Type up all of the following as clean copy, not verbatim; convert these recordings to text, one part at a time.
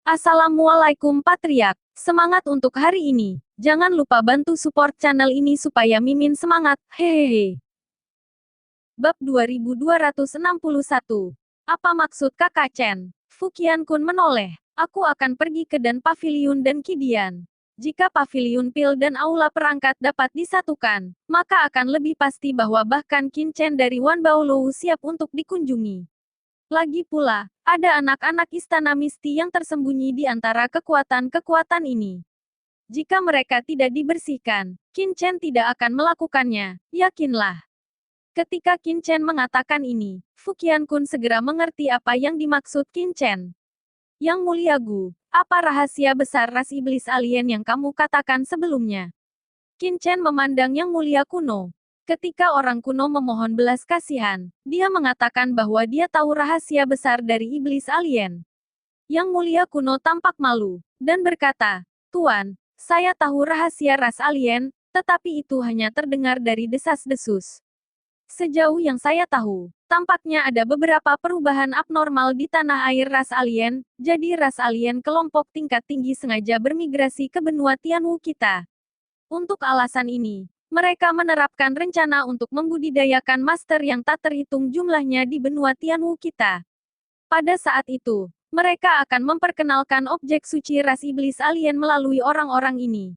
Assalamualaikum Patriark. Semangat untuk hari ini. Jangan lupa bantu support channel ini supaya Mimin semangat. Hehehe. Bab 2261. Apa maksud Kakak Chen? Fukian Kun menoleh. Aku akan pergi ke Dan Pavilion dan Kidian. Jika Pavilion Pil dan Aula Perangkat dapat disatukan, maka akan lebih pasti bahwa bahkan Qin Chen dari Wan Baolou siap untuk dikunjungi. Lagi pula, ada anak-anak istana misti yang tersembunyi di antara kekuatan-kekuatan ini. Jika mereka tidak dibersihkan, Qin Chen tidak akan melakukannya, yakinlah. Ketika Qin Chen mengatakan ini, Fukian Kun segera mengerti apa yang dimaksud Qin Chen. Yang Mulia Gu, apa rahasia besar ras iblis alien yang kamu katakan sebelumnya? Qin Chen memandang Yang Mulia kuno. Ketika orang kuno memohon belas kasihan, dia mengatakan bahwa dia tahu rahasia besar dari iblis alien. Yang Mulia kuno tampak malu, dan berkata, "Tuan, saya tahu rahasia ras alien, tetapi itu hanya terdengar dari desas-desus. Sejauh yang saya tahu, tampaknya ada beberapa perubahan abnormal di tanah air ras alien, jadi ras alien kelompok tingkat tinggi sengaja bermigrasi ke benua Tianwu kita. Untuk alasan ini, mereka menerapkan rencana untuk membudidayakan master yang tak terhitung jumlahnya di benua Tianwu kita. Pada saat itu, mereka akan memperkenalkan objek suci ras iblis alien melalui orang-orang ini.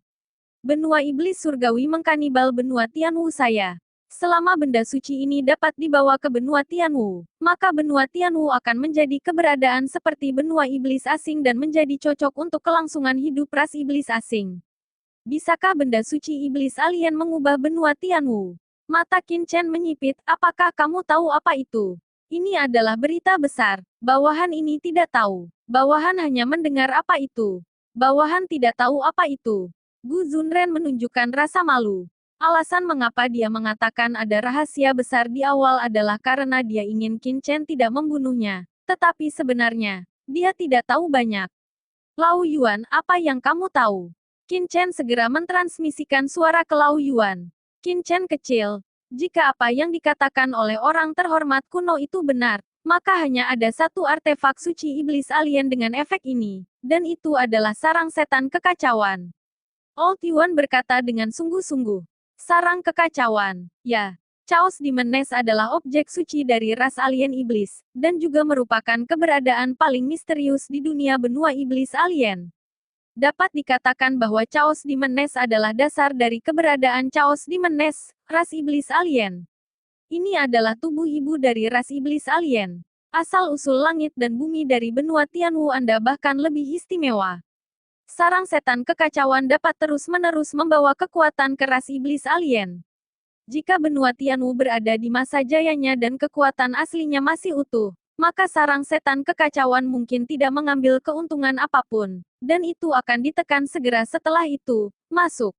Benua iblis surgawi mengkanibal benua Tianwu saya. Selama benda suci ini dapat dibawa ke benua Tianwu, maka benua Tianwu akan menjadi keberadaan seperti benua iblis asing dan menjadi cocok untuk kelangsungan hidup ras iblis asing. Bisakah benda suci iblis alien mengubah benua Tianwu? Mata Qin Chen menyipit, apakah kamu tahu apa itu? Ini adalah berita besar. Bawahan ini tidak tahu. Bawahan hanya mendengar apa itu. Bawahan tidak tahu apa itu. Gu Zunren menunjukkan rasa malu. Alasan mengapa dia mengatakan ada rahasia besar di awal adalah karena dia ingin Qin Chen tidak membunuhnya. Tetapi sebenarnya, dia tidak tahu banyak. Lau Yuan, apa yang kamu tahu? Qin Chen segera mentransmisikan suara ke Lau Yuan. Qin Chen kecil, jika apa yang dikatakan oleh orang terhormat kuno itu benar, maka hanya ada satu artefak suci iblis alien dengan efek ini, dan itu adalah sarang setan kekacauan. Old Yuan berkata dengan sungguh-sungguh. Sarang kekacauan, ya. Chaos Demon Nest adalah objek suci dari ras alien iblis, dan juga merupakan keberadaan paling misterius di dunia benua iblis alien. Dapat dikatakan bahwa Chaos Demon Nest adalah dasar dari keberadaan Chaos Demon Nest, ras iblis alien. Ini adalah tubuh ibu dari ras iblis alien. Asal-usul langit dan bumi dari benua Tianwu Anda bahkan lebih istimewa. Sarang setan kekacauan dapat terus-menerus membawa kekuatan ke ras iblis alien. Jika benua Tianwu berada di masa jayanya dan kekuatan aslinya masih utuh, maka sarang setan kekacauan mungkin tidak mengambil keuntungan apapun, dan itu akan ditekan segera setelah itu, masuk.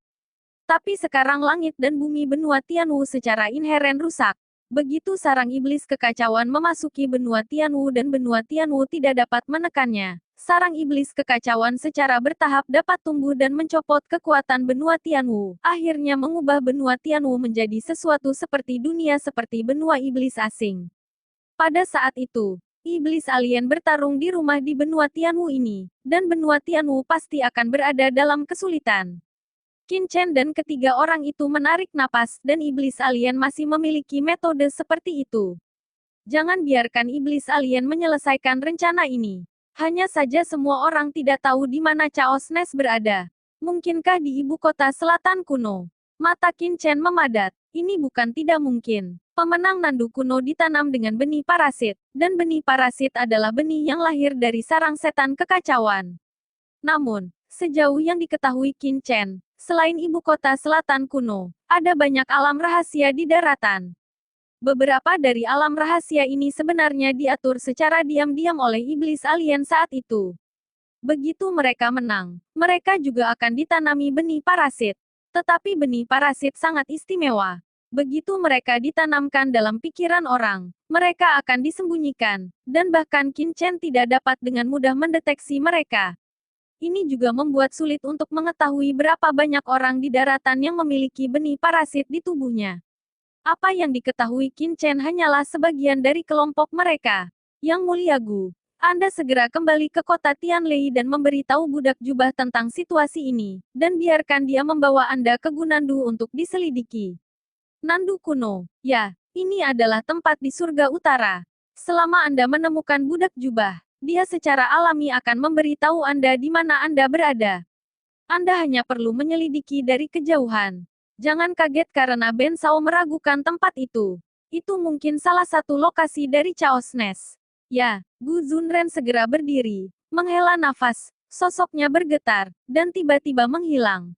Tapi sekarang langit dan bumi benua Tianwu secara inheren rusak. Begitu sarang iblis kekacauan memasuki benua Tianwu dan benua Tianwu tidak dapat menekannya, sarang iblis kekacauan secara bertahap dapat tumbuh dan mencopot kekuatan benua Tianwu, akhirnya mengubah benua Tianwu menjadi sesuatu seperti dunia seperti benua iblis asing. Pada saat itu, iblis alien bertarung di rumah di benua Tianwu ini, dan benua Tianwu pasti akan berada dalam kesulitan. Qin Chen dan ketiga orang itu menarik napas, dan iblis alien masih memiliki metode seperti itu. Jangan biarkan iblis alien menyelesaikan rencana ini. Hanya saja semua orang tidak tahu di mana Chaos Nest berada. Mungkinkah di ibu kota selatan kuno? Mata Qin Chen memadat. Ini bukan tidak mungkin. Pemenang Nandu kuno ditanam dengan benih parasit, dan benih parasit adalah benih yang lahir dari sarang setan kekacauan. Namun, sejauh yang diketahui Qin Chen, selain ibu kota selatan kuno, ada banyak alam rahasia di daratan. Beberapa dari alam rahasia ini sebenarnya diatur secara diam-diam oleh iblis alien saat itu. Begitu mereka menang, mereka juga akan ditanami benih parasit. Tetapi benih parasit sangat istimewa. Begitu mereka ditanamkan dalam pikiran orang, mereka akan disembunyikan, dan bahkan Qin Chen tidak dapat dengan mudah mendeteksi mereka. Ini juga membuat sulit untuk mengetahui berapa banyak orang di daratan yang memiliki benih parasit di tubuhnya. Apa yang diketahui Qin Chen hanyalah sebagian dari kelompok mereka. Yang Mulia Gu, Anda segera kembali ke kota Tianlei dan memberitahu budak jubah tentang situasi ini, dan biarkan dia membawa Anda ke Gunandu untuk diselidiki. Nandu kuno. Ya, ini adalah tempat di surga utara. Selama Anda menemukan budak jubah, dia secara alami akan memberitahu Anda di mana Anda berada. Anda hanya perlu menyelidiki dari kejauhan. Jangan kaget karena Ben Sao meragukan tempat itu. Itu mungkin salah satu lokasi dari Chaos Nest. Ya, Gu Zunren segera berdiri, menghela nafas, sosoknya bergetar, dan tiba-tiba menghilang.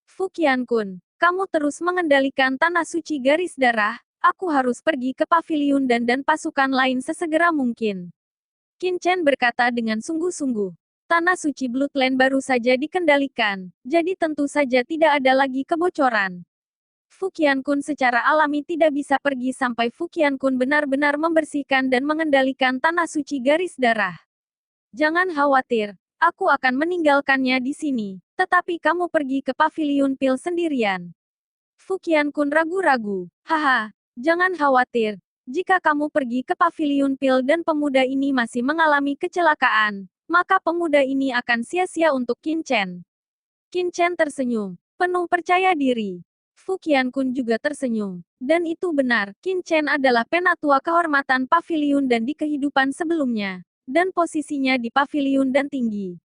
Fu Qiankun, kamu terus mengendalikan tanah suci garis darah, aku harus pergi ke paviliun dan pasukan lain sesegera mungkin. Qin Chen berkata dengan sungguh-sungguh. Tanah suci Bloodline baru saja dikendalikan, jadi tentu saja tidak ada lagi kebocoran. Fu Qiankun secara alami tidak bisa pergi sampai Fu Qiankun benar-benar membersihkan dan mengendalikan tanah suci garis darah. Jangan khawatir, aku akan meninggalkannya di sini, tetapi kamu pergi ke paviliun pil sendirian. Fu Qiankun ragu-ragu. Haha, jangan khawatir. Jika kamu pergi ke paviliun pil dan pemuda ini masih mengalami kecelakaan, maka pemuda ini akan sia-sia untuk Qin Chen. Qin Chen tersenyum, penuh percaya diri. Fu Qiankun juga tersenyum. Dan itu benar, Qin Chen adalah penatua kehormatan paviliun dan di kehidupan sebelumnya. Dan posisinya di paviliun dan tinggi.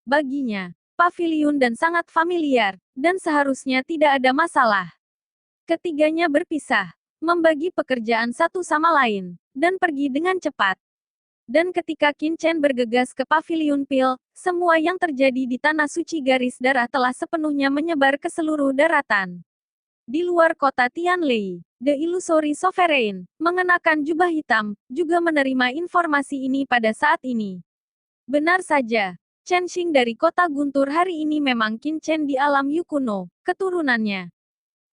Baginya, paviliun dan sangat familiar, dan seharusnya tidak ada masalah. Ketiganya berpisah, membagi pekerjaan satu sama lain, dan pergi dengan cepat. Dan ketika Qin Chen bergegas ke paviliun pil, semua yang terjadi di tanah suci garis darah telah sepenuhnya menyebar ke seluruh daratan. Di luar kota Tianlei, The Illusory Sovereign, mengenakan jubah hitam, juga menerima informasi ini pada saat ini. Benar saja, Chen Xing dari kota Guntur hari ini memang Qin Chen di alam Yu kuno, keturunannya.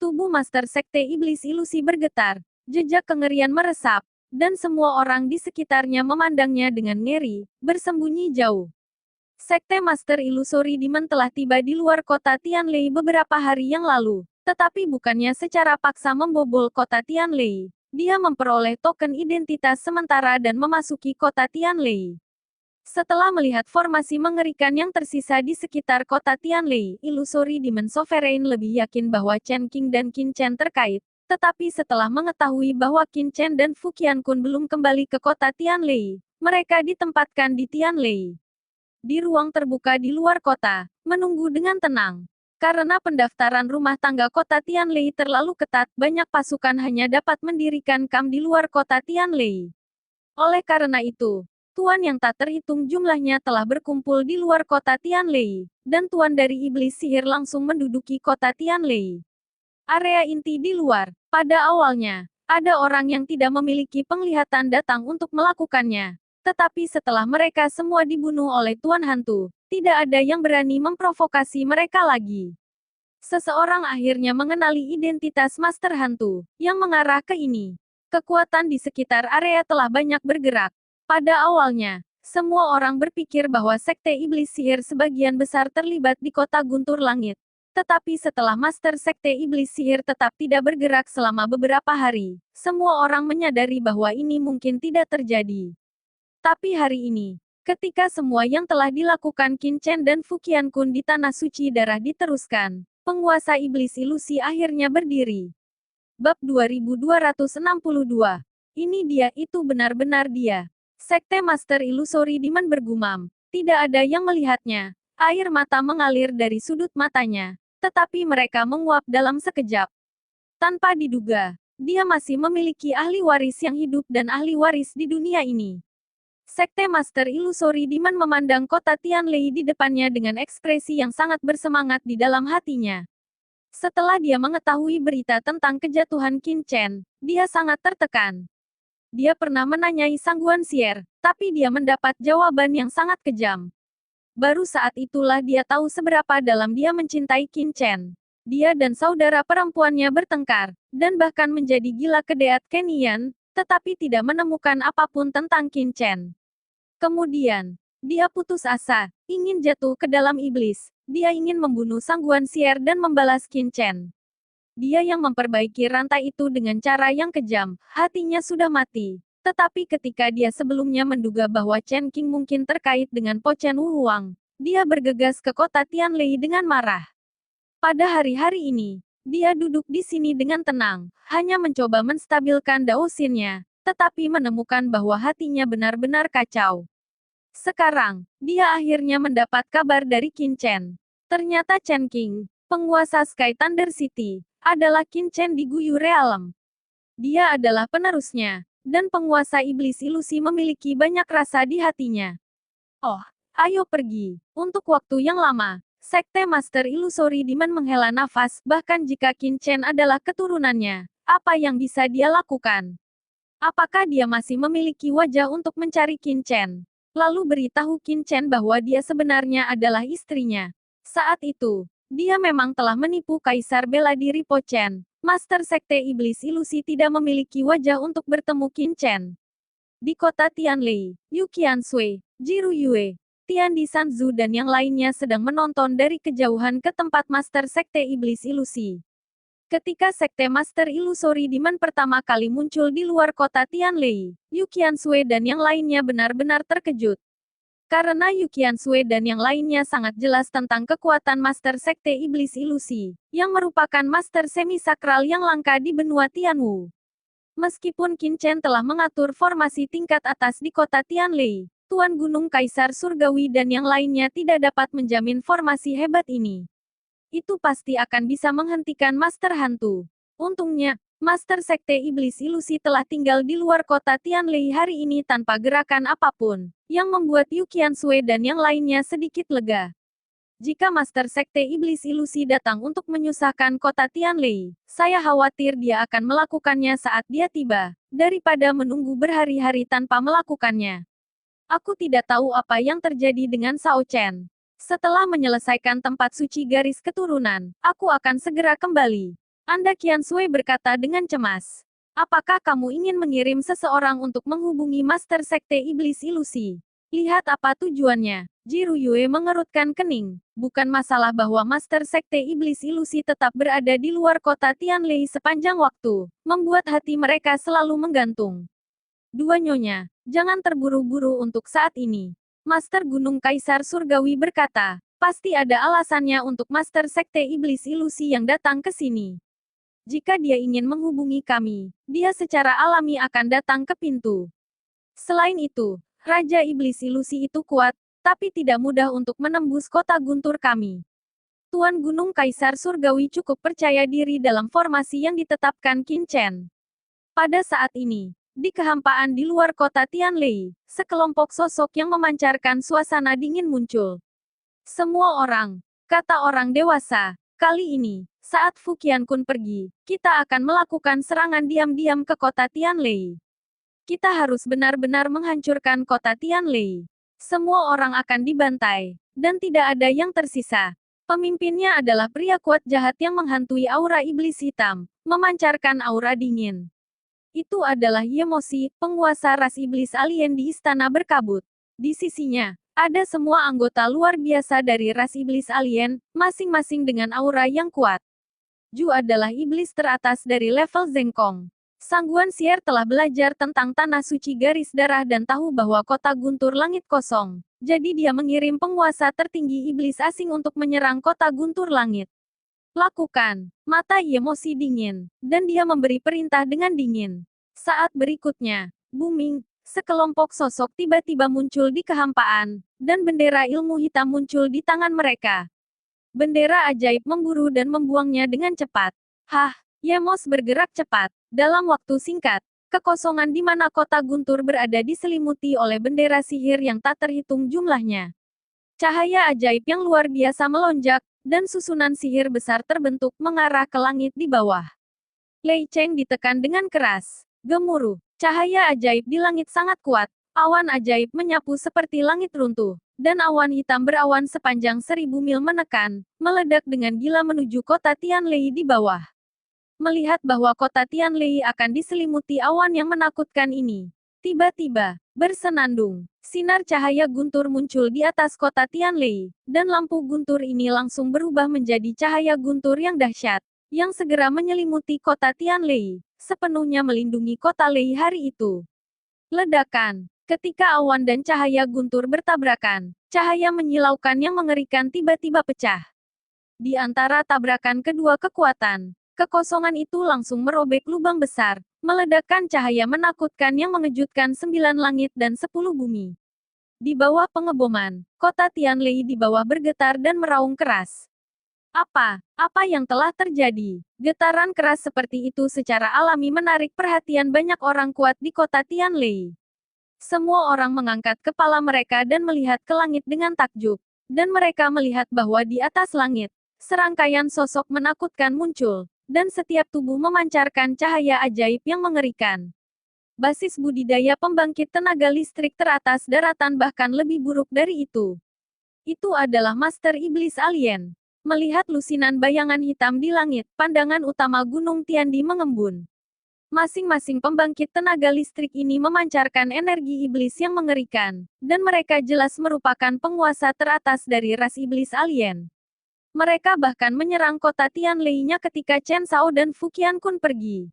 Tubuh Master Sekte Iblis Ilusi bergetar, jejak kengerian meresap, dan semua orang di sekitarnya memandangnya dengan ngeri, bersembunyi jauh. Sekte Master Illusory Demon telah tiba di luar kota Tianlei beberapa hari yang lalu, tetapi bukannya secara paksa membobol kota Tianlei. Dia memperoleh token identitas sementara dan memasuki kota Tianlei. Setelah melihat formasi mengerikan yang tersisa di sekitar kota Tianlei, Illusory Demon Sovereign lebih yakin bahwa Chen Qing dan Qin Chen terkait. Tetapi setelah mengetahui bahwa Qin Chen dan Fu Qiankun belum kembali ke kota Tianlei, mereka ditempatkan di Tianlei. Di ruang terbuka di luar kota, menunggu dengan tenang. Karena pendaftaran rumah tangga kota Tianlei terlalu ketat, banyak pasukan hanya dapat mendirikan kamp di luar kota Tianlei. Oleh karena itu, tuan yang tak terhitung jumlahnya telah berkumpul di luar kota Tianlei, dan tuan dari iblis sihir langsung menduduki kota Tianlei. Area inti di luar, pada awalnya, ada orang yang tidak memiliki penglihatan datang untuk melakukannya. Tetapi setelah mereka semua dibunuh oleh Tuan Hantu, tidak ada yang berani memprovokasi mereka lagi. Seseorang akhirnya mengenali identitas Master Hantu, yang mengarah ke ini. Kekuatan di sekitar area telah banyak bergerak. Pada awalnya, semua orang berpikir bahwa Sekte Iblis Sihir sebagian besar terlibat di kota Guntur Langit. Tetapi setelah Master Sekte Iblis Sihir tetap tidak bergerak selama beberapa hari, semua orang menyadari bahwa ini mungkin tidak terjadi. Tapi hari ini, ketika semua yang telah dilakukan Qin Chen dan Fu Qiankun di Tanah Suci Darah diteruskan, penguasa Iblis Ilusi akhirnya berdiri. Bab 2262. Ini dia, itu benar-benar dia. Sekte Master Illusory Demon bergumam. Tidak ada yang melihatnya. Air mata mengalir dari sudut matanya. Tetapi mereka menguap dalam sekejap. Tanpa diduga, dia masih memiliki ahli waris yang hidup dan ahli waris di dunia ini. Sekte Master Illusory Demon memandang kota Tianlei di depannya dengan ekspresi yang sangat bersemangat di dalam hatinya. Setelah dia mengetahui berita tentang kejatuhan Qin Chen, dia sangat tertekan. Dia pernah menanyai Sang Guanxier, tapi dia mendapat jawaban yang sangat kejam. Baru saat itulah dia tahu seberapa dalam dia mencintai Qin Chen. Dia dan saudara perempuannya bertengkar, dan bahkan menjadi gila ke Deat Kenyan, tetapi tidak menemukan apapun tentang Qin Chen. Kemudian, dia putus asa, ingin jatuh ke dalam iblis. Dia ingin membunuh Sang Guanxier dan membalas Qin Chen. Dia yang memperbaiki rantai itu dengan cara yang kejam, hatinya sudah mati. Tetapi ketika dia sebelumnya menduga bahwa Chen Qing mungkin terkait dengan Po Chen Wu Huang, dia bergegas ke kota Tianlei dengan marah. Pada hari-hari ini, dia duduk di sini dengan tenang, hanya mencoba menstabilkan daosinnya, tetapi menemukan bahwa hatinya benar-benar kacau. Sekarang, dia akhirnya mendapat kabar dari Qin Chen. Ternyata Chen Qing, penguasa Sky Thunder City, adalah Qin Chen di Guyu Realm. Dia adalah penerusnya, dan penguasa iblis ilusi memiliki banyak rasa di hatinya. Oh, ayo pergi. Untuk waktu yang lama, Sekte Master Illusory Demon menghela nafas, bahkan jika Qin Chen adalah keturunannya, apa yang bisa dia lakukan? Apakah dia masih memiliki wajah untuk mencari Qin Chen? Lalu beritahu Qin Chen bahwa dia sebenarnya adalah istrinya. Saat itu, dia memang telah menipu Kaisar Bela Diri Po Chen. Master Sekte Iblis Ilusi tidak memiliki wajah untuk bertemu Qin Chen. Di kota Tianlei, Yu Qiansui, Jiru Yue, Tian Di Sanzu dan yang lainnya sedang menonton dari kejauhan ke tempat Master Sekte Iblis Ilusi. Ketika Sekte Master Illusory Demon pertama kali muncul di luar kota Tianlei, Yu Qiansui dan yang lainnya benar-benar terkejut. Karena Yu Qiansui dan yang lainnya sangat jelas tentang kekuatan Master Sekte Iblis Ilusi, yang merupakan Master Semi-Sakral yang langka di benua Tianwu. Meskipun Qin Chen telah mengatur formasi tingkat atas di kota Tianlei, Tuan Gunung Kaisar Surgawi dan yang lainnya tidak dapat menjamin formasi hebat ini. Itu pasti akan bisa menghentikan Master Hantu. Untungnya, Master Sekte Iblis Ilusi telah tinggal di luar kota Tianlei hari ini tanpa gerakan apapun, yang membuat Yu Qiansui dan yang lainnya sedikit lega. Jika Master Sekte Iblis Ilusi datang untuk menyusahkan kota Tianlei, saya khawatir dia akan melakukannya saat dia tiba, daripada menunggu berhari-hari tanpa melakukannya. Aku tidak tahu apa yang terjadi dengan Shao Chen. Setelah menyelesaikan tempat suci garis keturunan, aku akan segera kembali. Anda Qiansui berkata dengan cemas. Apakah kamu ingin mengirim seseorang untuk menghubungi Master Sekte Iblis Ilusi? Lihat apa tujuannya. Jiru Yue mengerutkan kening. Bukan masalah bahwa Master Sekte Iblis Ilusi tetap berada di luar kota Tianlei sepanjang waktu, membuat hati mereka selalu menggantung. Dua nyonya, jangan terburu-buru untuk saat ini. Master Gunung Kaisar Surgawi berkata, pasti ada alasannya untuk Master Sekte Iblis Ilusi yang datang ke sini. Jika dia ingin menghubungi kami, dia secara alami akan datang ke pintu. Selain itu, Raja Iblis Ilusi itu kuat, tapi tidak mudah untuk menembus kota guntur kami. Tuan Gunung Kaisar Surgawi cukup percaya diri dalam formasi yang ditetapkan Qin Chen. Pada saat ini, di kehampaan di luar kota Tianlei, sekelompok sosok yang memancarkan suasana dingin muncul. Semua orang, kata orang dewasa, kali ini, saat Fu Qiankun pergi, kita akan melakukan serangan diam-diam ke kota Tianlei. Kita harus benar-benar menghancurkan kota Tianlei. Semua orang akan dibantai, dan tidak ada yang tersisa. Pemimpinnya adalah pria kuat jahat yang menghantui aura iblis hitam, memancarkan aura dingin. Itu adalah Yemosi, penguasa ras iblis alien di istana berkabut. Di sisinya, ada semua anggota luar biasa dari ras iblis alien, masing-masing dengan aura yang kuat. Ju adalah iblis teratas dari level Zengkong. Sangguan Sier telah belajar tentang tanah suci garis darah dan tahu bahwa kota guntur langit kosong. Jadi dia mengirim penguasa tertinggi iblis asing untuk menyerang kota guntur langit. Lakukan. Mata Yemosi dingin, dan dia memberi perintah dengan dingin. Saat berikutnya, booming, sekelompok sosok tiba-tiba muncul di kehampaan, dan bendera ilmu hitam muncul di tangan mereka. Bendera ajaib memburu dan membuangnya dengan cepat. Hah, Yemos bergerak cepat. Dalam waktu singkat, kekosongan di mana kota guntur berada diselimuti oleh bendera sihir yang tak terhitung jumlahnya. Cahaya ajaib yang luar biasa melonjak, dan susunan sihir besar terbentuk mengarah ke langit di bawah. Lei Cheng ditekan dengan keras. Gemuruh, cahaya ajaib di langit sangat kuat, awan ajaib menyapu seperti langit runtuh, dan awan hitam berawan sepanjang 1000 mil menekan, meledak dengan gila menuju kota Tianlei di bawah. Melihat bahwa kota Tianlei akan diselimuti awan yang menakutkan ini, tiba-tiba, bersenandung, sinar cahaya guntur muncul di atas kota Tianlei, dan lampu guntur ini langsung berubah menjadi cahaya guntur yang dahsyat, yang segera menyelimuti kota Tianlei, sepenuhnya melindungi kota Lei hari itu. Ledakan. Ketika awan dan cahaya guntur bertabrakan, cahaya menyilaukan yang mengerikan tiba-tiba pecah. Di antara tabrakan kedua kekuatan, kekosongan itu langsung merobek lubang besar, meledakkan cahaya menakutkan yang mengejutkan 9 langit dan 10 bumi. Di bawah pengeboman, kota Tianlei di bawah bergetar dan meraung keras. Apa yang telah terjadi? Getaran keras seperti itu secara alami menarik perhatian banyak orang kuat di kota Tianlei. Semua orang mengangkat kepala mereka dan melihat ke langit dengan takjub. Dan mereka melihat bahwa di atas langit, serangkaian sosok menakutkan muncul, dan setiap tubuh memancarkan cahaya ajaib yang mengerikan. Basis budidaya pembangkit tenaga listrik teratas daratan bahkan lebih buruk dari itu. Itu adalah Master Iblis Alien. Melihat lusinan bayangan hitam di langit, pandangan utama Gunung Tiandi mengembun. Masing-masing pembangkit tenaga listrik ini memancarkan energi iblis yang mengerikan, dan mereka jelas merupakan penguasa teratas dari ras iblis alien. Mereka bahkan menyerang kota Tianlei-nya ketika Chen Shao dan Fu Qiankun pergi.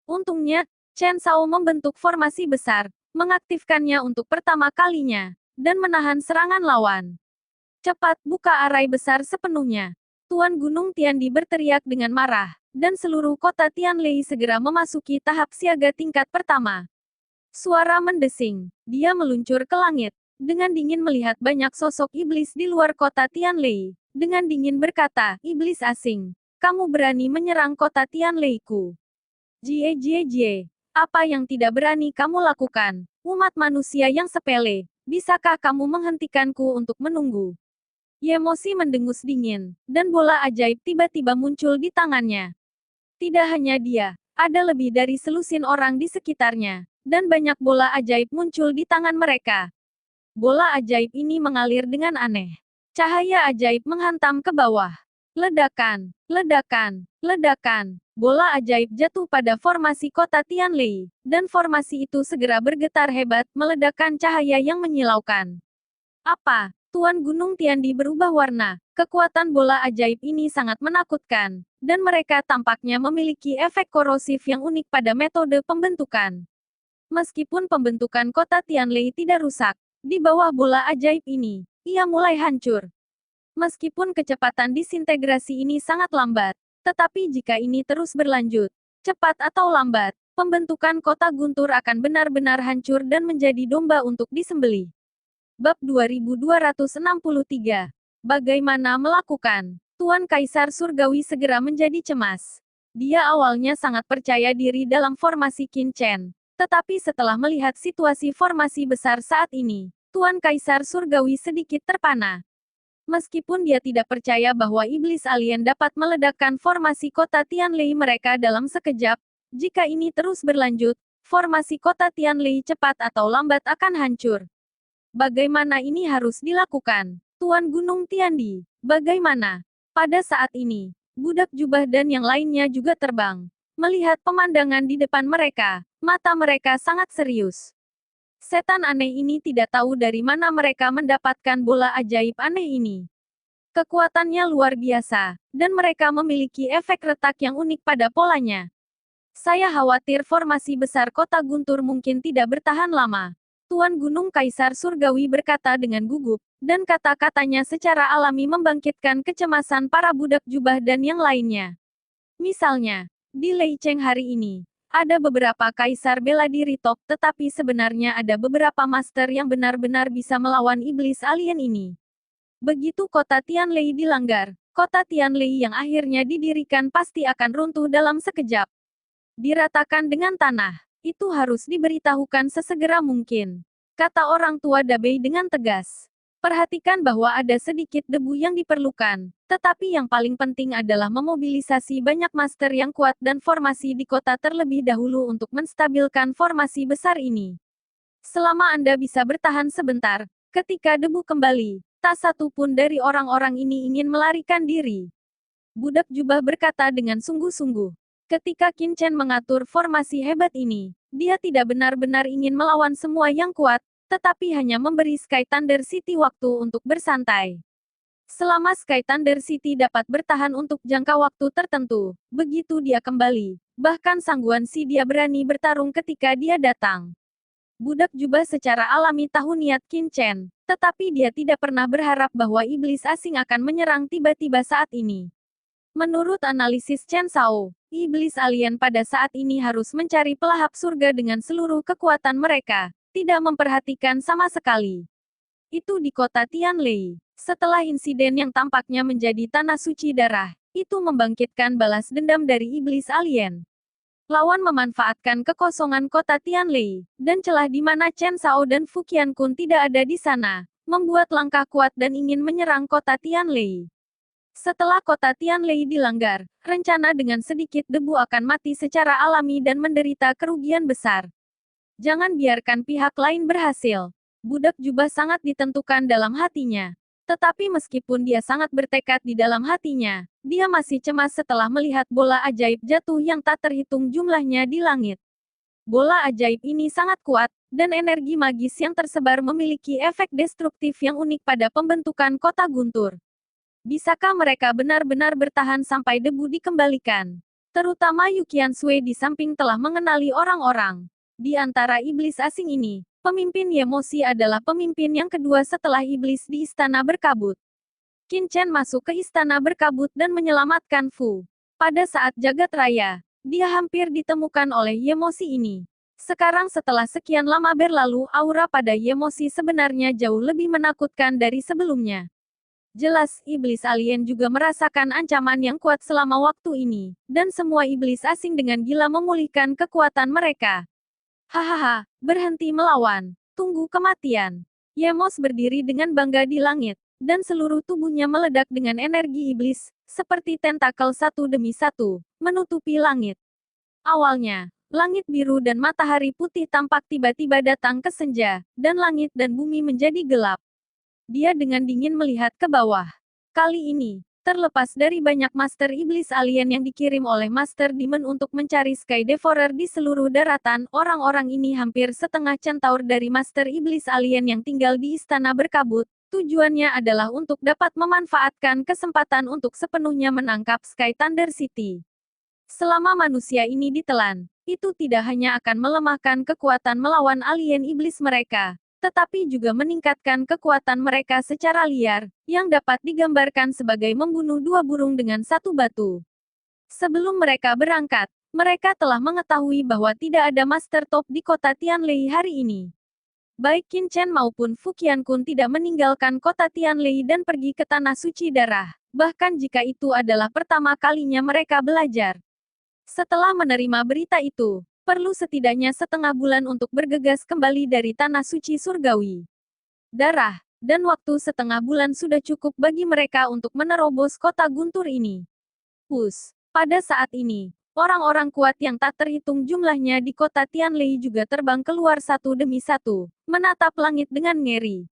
Untungnya, Chen Shao membentuk formasi besar, mengaktifkannya untuk pertama kalinya, dan menahan serangan lawan. Cepat buka arai besar sepenuhnya. Tuan Gunung Tiandi berteriak dengan marah, dan seluruh kota Tianlei segera memasuki tahap siaga tingkat pertama. Suara mendesing. Dia meluncur ke langit. Dengan dingin melihat banyak sosok iblis di luar kota Tianlei. Dengan dingin berkata, iblis asing. Kamu berani menyerang kota Tianlei-ku. Jie jie jie. Apa yang tidak berani kamu lakukan? Umat manusia yang sepele. Bisakah kamu menghentikanku untuk menunggu? Yemosi mendengus dingin, dan bola ajaib tiba-tiba muncul di tangannya. Tidak hanya dia, ada lebih dari selusin orang di sekitarnya, dan banyak bola ajaib muncul di tangan mereka. Bola ajaib ini mengalir dengan aneh. Cahaya ajaib menghantam ke bawah. Ledakan, ledakan, ledakan. Bola ajaib jatuh pada formasi kota Tianlei, dan formasi itu segera bergetar hebat, meledakkan cahaya yang menyilaukan. Apa? Tuan Gunung Tiandi berubah warna. Kekuatan bola ajaib ini sangat menakutkan, dan mereka tampaknya memiliki efek korosif yang unik pada metode pembentukan. Meskipun pembentukan kota Tianlei tidak rusak, di bawah bola ajaib ini, ia mulai hancur. Meskipun kecepatan disintegrasi ini sangat lambat, tetapi jika ini terus berlanjut, cepat atau lambat, pembentukan kota guntur akan benar-benar hancur dan menjadi domba untuk disembelih. Bab 2263. Bagaimana melakukan? Tuan Kaisar Surgawi segera menjadi cemas. Dia awalnya sangat percaya diri dalam formasi Qin Chen. Tetapi setelah melihat situasi formasi besar saat ini, Tuan Kaisar Surgawi sedikit terpana. Meskipun dia tidak percaya bahwa iblis alien dapat meledakkan formasi kota Tianlei mereka dalam sekejap, jika ini terus berlanjut, formasi kota Tianlei cepat atau lambat akan hancur. Bagaimana ini harus dilakukan? Tuan Gunung Tiandi, bagaimana? Pada saat ini, budak jubah dan yang lainnya juga terbang. Melihat pemandangan di depan mereka, mata mereka sangat serius. Setan aneh ini tidak tahu dari mana mereka mendapatkan bola ajaib aneh ini. Kekuatannya luar biasa, dan mereka memiliki efek retak yang unik pada polanya. Saya khawatir formasi besar kota guntur mungkin tidak bertahan lama. Tuan Gunung Kaisar Surgawi berkata dengan gugup, dan kata-katanya secara alami membangkitkan kecemasan para budak jubah dan yang lainnya. Misalnya, di Lei Cheng hari ini, ada beberapa kaisar bela diri top, tetapi sebenarnya ada beberapa master yang benar-benar bisa melawan iblis alien ini. Begitu kota Tianlei dilanggar, kota Tianlei yang akhirnya didirikan pasti akan runtuh dalam sekejap. Diratakan dengan tanah. Itu harus diberitahukan sesegera mungkin, kata orang tua Dabei dengan tegas. Perhatikan bahwa ada sedikit debu yang diperlukan, tetapi yang paling penting adalah memobilisasi banyak master yang kuat dan formasi di kota terlebih dahulu untuk menstabilkan formasi besar ini. Selama Anda bisa bertahan sebentar, ketika debu kembali, tak satu pun dari orang-orang ini ingin melarikan diri. Budak jubah berkata dengan sungguh-sungguh. Ketika Qin Chen mengatur formasi hebat ini, dia tidak benar-benar ingin melawan semua yang kuat, tetapi hanya memberi Sky Thunder City waktu untuk bersantai. Selama Sky Thunder City dapat bertahan untuk jangka waktu tertentu, begitu dia kembali, bahkan Sangguan Si dia berani bertarung ketika dia datang. Budak jubah secara alami tahu niat Qin Chen, tetapi dia tidak pernah berharap bahwa iblis asing akan menyerang tiba-tiba saat ini. Menurut analisis Chen Shao, iblis alien pada saat ini harus mencari pelahap surga dengan seluruh kekuatan mereka, tidak memperhatikan sama sekali. Itu di kota Tianlei. Setelah insiden yang tampaknya menjadi tanah suci darah, itu membangkitkan balas dendam dari iblis alien. Lawan memanfaatkan kekosongan kota Tianlei, dan celah di mana Chen Shao dan Fu Qiankun tidak ada di sana, membuat langkah kuat dan ingin menyerang kota Tianlei. Setelah kota Tianlei dilanggar, rencana dengan sedikit debu akan mati secara alami dan menderita kerugian besar. Jangan biarkan pihak lain berhasil. Budak jubah sangat ditentukan dalam hatinya. Tetapi meskipun dia sangat bertekad di dalam hatinya, dia masih cemas setelah melihat bola ajaib jatuh yang tak terhitung jumlahnya di langit. Bola ajaib ini sangat kuat, dan energi magis yang tersebar memiliki efek destruktif yang unik pada pembentukan kota guntur. Bisakah mereka benar-benar bertahan sampai debu dikembalikan? Terutama Yukian Sui di samping telah mengenali orang-orang. Di antara iblis asing ini, pemimpin Yemosi adalah pemimpin yang kedua setelah iblis di Istana Berkabut. Qin Chen masuk ke Istana Berkabut dan menyelamatkan Fu. Pada saat jagat raya, dia hampir ditemukan oleh Yemosi ini. Sekarang setelah sekian lama berlalu, aura pada Yemosi sebenarnya jauh lebih menakutkan dari sebelumnya. Jelas, iblis alien juga merasakan ancaman yang kuat selama waktu ini, dan semua iblis asing dengan gila memulihkan kekuatan mereka. Hahaha, berhenti melawan. Tunggu kematian. Yemos berdiri dengan bangga di langit, dan seluruh tubuhnya meledak dengan energi iblis, seperti tentakel satu demi satu, menutupi langit. Awalnya, langit biru dan matahari putih tampak tiba-tiba datang ke senja, dan langit dan bumi menjadi gelap. Dia dengan dingin melihat ke bawah. Kali ini, terlepas dari banyak Master Iblis Alien yang dikirim oleh Master Demon untuk mencari Sky Devourer di seluruh daratan, orang-orang ini hampir setengah centaur dari Master Iblis Alien yang tinggal di Istana Berkabut. Tujuannya adalah untuk dapat memanfaatkan kesempatan untuk sepenuhnya menangkap Sky Thunder City. Selama manusia ini ditelan, itu tidak hanya akan melemahkan kekuatan melawan alien iblis mereka, tetapi juga meningkatkan kekuatan mereka secara liar, yang dapat digambarkan sebagai membunuh dua burung dengan satu batu. Sebelum mereka berangkat, mereka telah mengetahui bahwa tidak ada Master Top di kota Tianlei hari ini. Baik Qin Chen maupun Fu Qiankun tidak meninggalkan kota Tianlei dan pergi ke Tanah Suci Darah, bahkan jika itu adalah pertama kalinya mereka belajar. Setelah menerima berita itu, perlu setidaknya setengah bulan untuk bergegas kembali dari Tanah Suci Surgawi. Darah, dan waktu setengah bulan sudah cukup bagi mereka untuk menerobos kota guntur ini. Pada saat ini, orang-orang kuat yang tak terhitung jumlahnya di kota Tianlei juga terbang keluar satu demi satu, menatap langit dengan ngeri.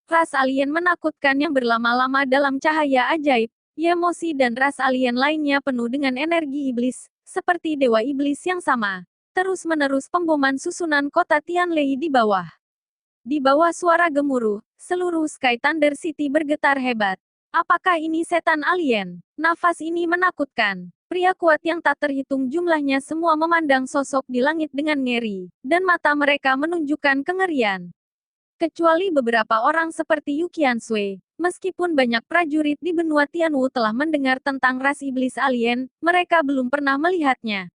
Ras alien menakutkan yang berlama-lama dalam cahaya ajaib, Yemosi dan ras alien lainnya penuh dengan energi iblis, seperti dewa iblis yang sama. Terus-menerus pemboman susunan kota Tianlei di bawah. Di bawah suara gemuruh, seluruh Sky Thunder City bergetar hebat. Apakah ini setan alien? Nafas ini menakutkan. Pria kuat yang tak terhitung jumlahnya semua memandang sosok di langit dengan ngeri, dan mata mereka menunjukkan kengerian. Kecuali beberapa orang seperti Yukian Sui, meskipun banyak prajurit di benua Tianwu telah mendengar tentang ras iblis alien, mereka belum pernah melihatnya.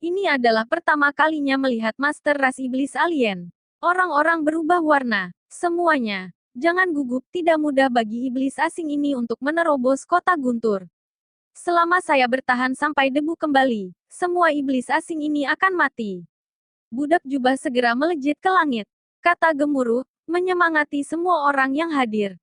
Ini adalah pertama kalinya melihat Master Ras Iblis Alien. Orang-orang berubah warna. Semuanya. Jangan gugup, tidak mudah bagi iblis asing ini untuk menerobos kota guntur. Selama saya bertahan sampai debu kembali, semua iblis asing ini akan mati. Budak jubah segera melejit ke langit. Kata gemuruh, menyemangati semua orang yang hadir.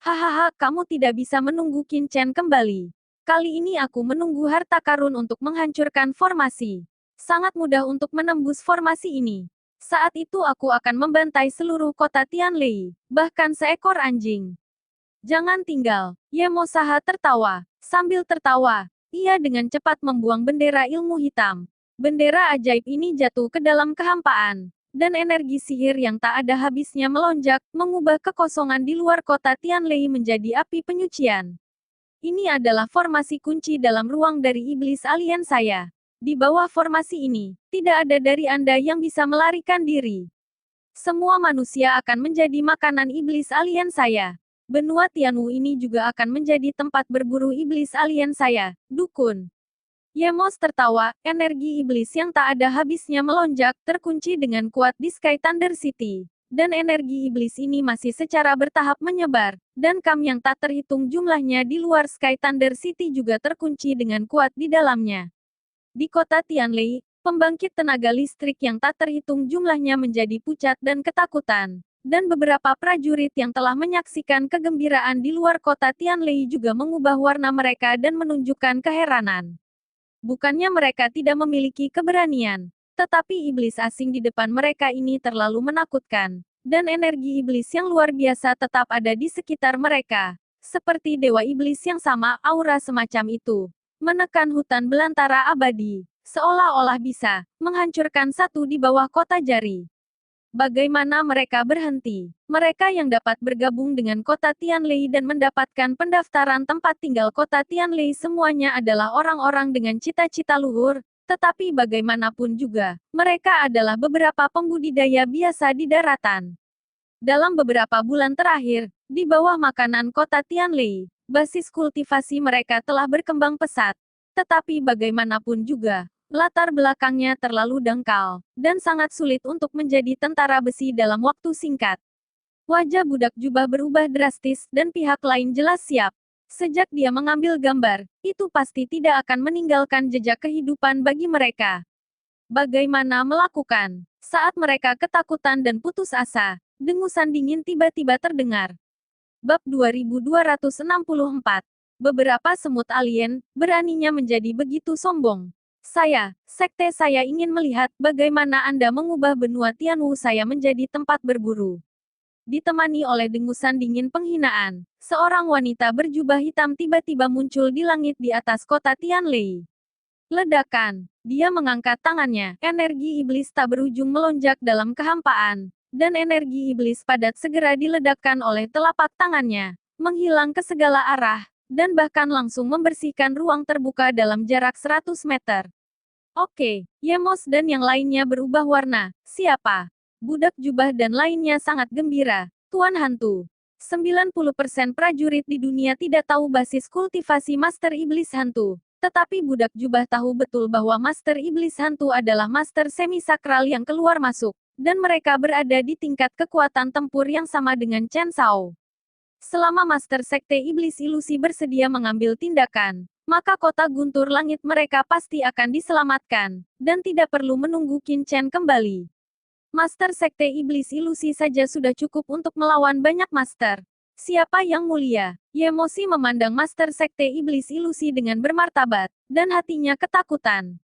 Hahaha, kamu tidak bisa menunggu Qin Chen kembali. Kali ini aku menunggu harta karun untuk menghancurkan formasi. Sangat mudah untuk menembus formasi ini. Saat itu aku akan membantai seluruh kota Tianlei, bahkan seekor anjing. Jangan tinggal. Yemo Saha tertawa. Sambil tertawa, ia dengan cepat membuang bendera ilmu hitam. Bendera ajaib ini jatuh ke dalam kehampaan, dan energi sihir yang tak ada habisnya melonjak, mengubah kekosongan di luar kota Tianlei menjadi api penyucian. Ini adalah formasi kunci dalam ruang dari iblis alien saya. Di bawah formasi ini, tidak ada dari Anda yang bisa melarikan diri. Semua manusia akan menjadi makanan iblis alien saya. Benua Tianwu ini juga akan menjadi tempat berburu iblis alien saya, dukun. Yemos tertawa, energi iblis yang tak ada habisnya melonjak, terkunci dengan kuat di Sky Thunder City. Dan energi iblis ini masih secara bertahap menyebar, dan kam yang tak terhitung jumlahnya di luar Sky Thunder City juga terkunci dengan kuat di dalamnya. Di kota Tianlei, pembangkit tenaga listrik yang tak terhitung jumlahnya menjadi pucat dan ketakutan. Dan beberapa prajurit yang telah menyaksikan kegembiraan di luar kota Tianlei juga mengubah warna mereka dan menunjukkan keheranan. Bukannya mereka tidak memiliki keberanian, tetapi iblis asing di depan mereka ini terlalu menakutkan, dan energi iblis yang luar biasa tetap ada di sekitar mereka. Seperti dewa iblis yang sama, aura semacam itu menekan hutan belantara abadi, seolah-olah bisa menghancurkan satu di bawah kota Jari. Bagaimana mereka berhenti? Mereka yang dapat bergabung dengan kota Tianlei dan mendapatkan pendaftaran tempat tinggal kota Tianlei semuanya adalah orang-orang dengan cita-cita luhur, tetapi bagaimanapun juga, mereka adalah beberapa pembudidaya biasa di daratan. Dalam beberapa bulan terakhir, di bawah makanan kota Tianlei, basis kultivasi mereka telah berkembang pesat. Tetapi bagaimanapun juga, latar belakangnya terlalu dangkal, dan sangat sulit untuk menjadi tentara besi dalam waktu singkat. Wajah budak jubah berubah drastis, dan pihak lain jelas siap. Sejak dia mengambil gambar, itu pasti tidak akan meninggalkan jejak kehidupan bagi mereka. Bagaimana melakukan? Saat mereka ketakutan dan putus asa, dengusan dingin tiba-tiba terdengar. Bab 2264. Beberapa semut alien, beraninya menjadi begitu sombong. Sekte saya ingin melihat bagaimana Anda mengubah benua Tianwu saya menjadi tempat berburu. Ditemani oleh dengusan dingin penghinaan, seorang wanita berjubah hitam tiba-tiba muncul di langit di atas kota Tianlei. Ledakan. Dia mengangkat tangannya, energi iblis tak berujung melonjak dalam kehampaan, dan energi iblis padat segera diledakkan oleh telapak tangannya, menghilang ke segala arah, dan bahkan langsung membersihkan ruang terbuka dalam jarak 100 meter. Oke, Yemos dan yang lainnya berubah warna. Siapa? Budak jubah dan lainnya sangat gembira. Tuan Hantu. 90% prajurit di dunia tidak tahu basis kultivasi Master Iblis Hantu. Tetapi budak jubah tahu betul bahwa Master Iblis Hantu adalah Master Semi-Sakral yang keluar masuk. Dan mereka berada di tingkat kekuatan tempur yang sama dengan Chen Shao. Selama Master Sekte Iblis Ilusi bersedia mengambil tindakan, maka kota guntur langit mereka pasti akan diselamatkan, dan tidak perlu menunggu Qin Chen kembali. Master Sekte Iblis Ilusi saja sudah cukup untuk melawan banyak master. Siapa yang mulia? Yemosi memandang Master Sekte Iblis Ilusi dengan bermartabat, dan hatinya ketakutan.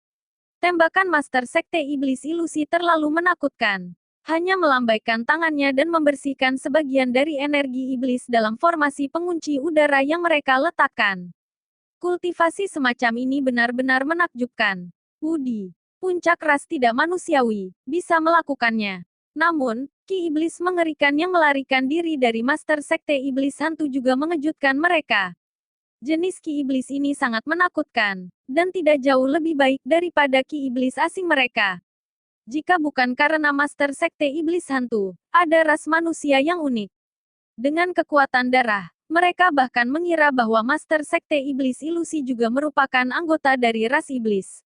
Tembakan Master Sekte Iblis Ilusi terlalu menakutkan. Hanya melambaikan tangannya dan membersihkan sebagian dari energi iblis dalam formasi pengunci udara yang mereka letakkan. Kultivasi semacam ini benar-benar menakjubkan. Wudi, puncak ras tidak manusiawi, bisa melakukannya. Namun, ki iblis mengerikan yang melarikan diri dari Master Sekte Iblis Hantu juga mengejutkan mereka. Jenis ki iblis ini sangat menakutkan, dan tidak jauh lebih baik daripada ki iblis asing mereka. Jika bukan karena Master Sekte Iblis Hantu, ada ras manusia yang unik. Dengan kekuatan darah, mereka bahkan mengira bahwa Master Sekte Iblis Ilusi juga merupakan anggota dari ras iblis.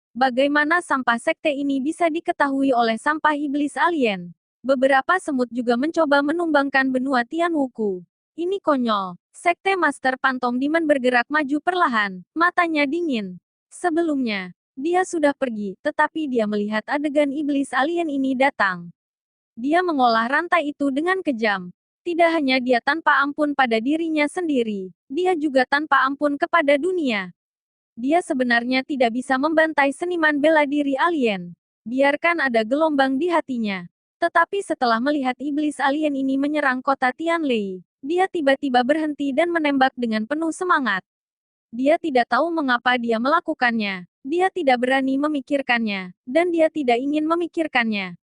Bagaimana sampah sekte ini bisa diketahui oleh sampah iblis alien? Beberapa semut juga mencoba menumbangkan benua Tianwuku. Ini konyol. Sekte Master Phantom Demon bergerak maju perlahan, matanya dingin. Sebelumnya, dia sudah pergi, tetapi dia melihat adegan iblis alien ini datang. Dia mengolah rantai itu dengan kejam. Tidak hanya dia tanpa ampun pada dirinya sendiri, dia juga tanpa ampun kepada dunia. Dia sebenarnya tidak bisa membantai seniman bela diri alien. Biarkan ada gelombang di hatinya. Tetapi setelah melihat iblis alien ini menyerang kota Tianlei, dia tiba-tiba berhenti dan menembak dengan penuh semangat. Dia tidak tahu mengapa dia melakukannya. Dia tidak berani memikirkannya, dan dia tidak ingin memikirkannya.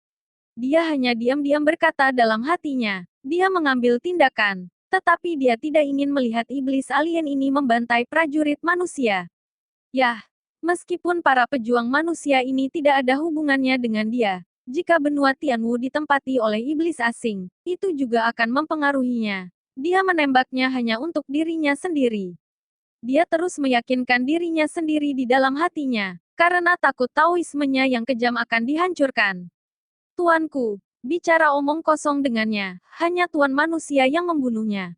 Dia hanya diam-diam berkata dalam hatinya, dia mengambil tindakan, tetapi dia tidak ingin melihat iblis alien ini membantai prajurit manusia. Yah, meskipun para pejuang manusia ini tidak ada hubungannya dengan dia, Jika benua Tianwu ditempati oleh iblis asing, itu juga akan mempengaruhinya. Dia menembaknya hanya untuk dirinya sendiri. Dia terus meyakinkan dirinya sendiri di dalam hatinya, karena takut Taoismenya yang kejam akan dihancurkan. Tuanku, bicara omong kosong dengannya, hanya Tuan manusia yang membunuhnya.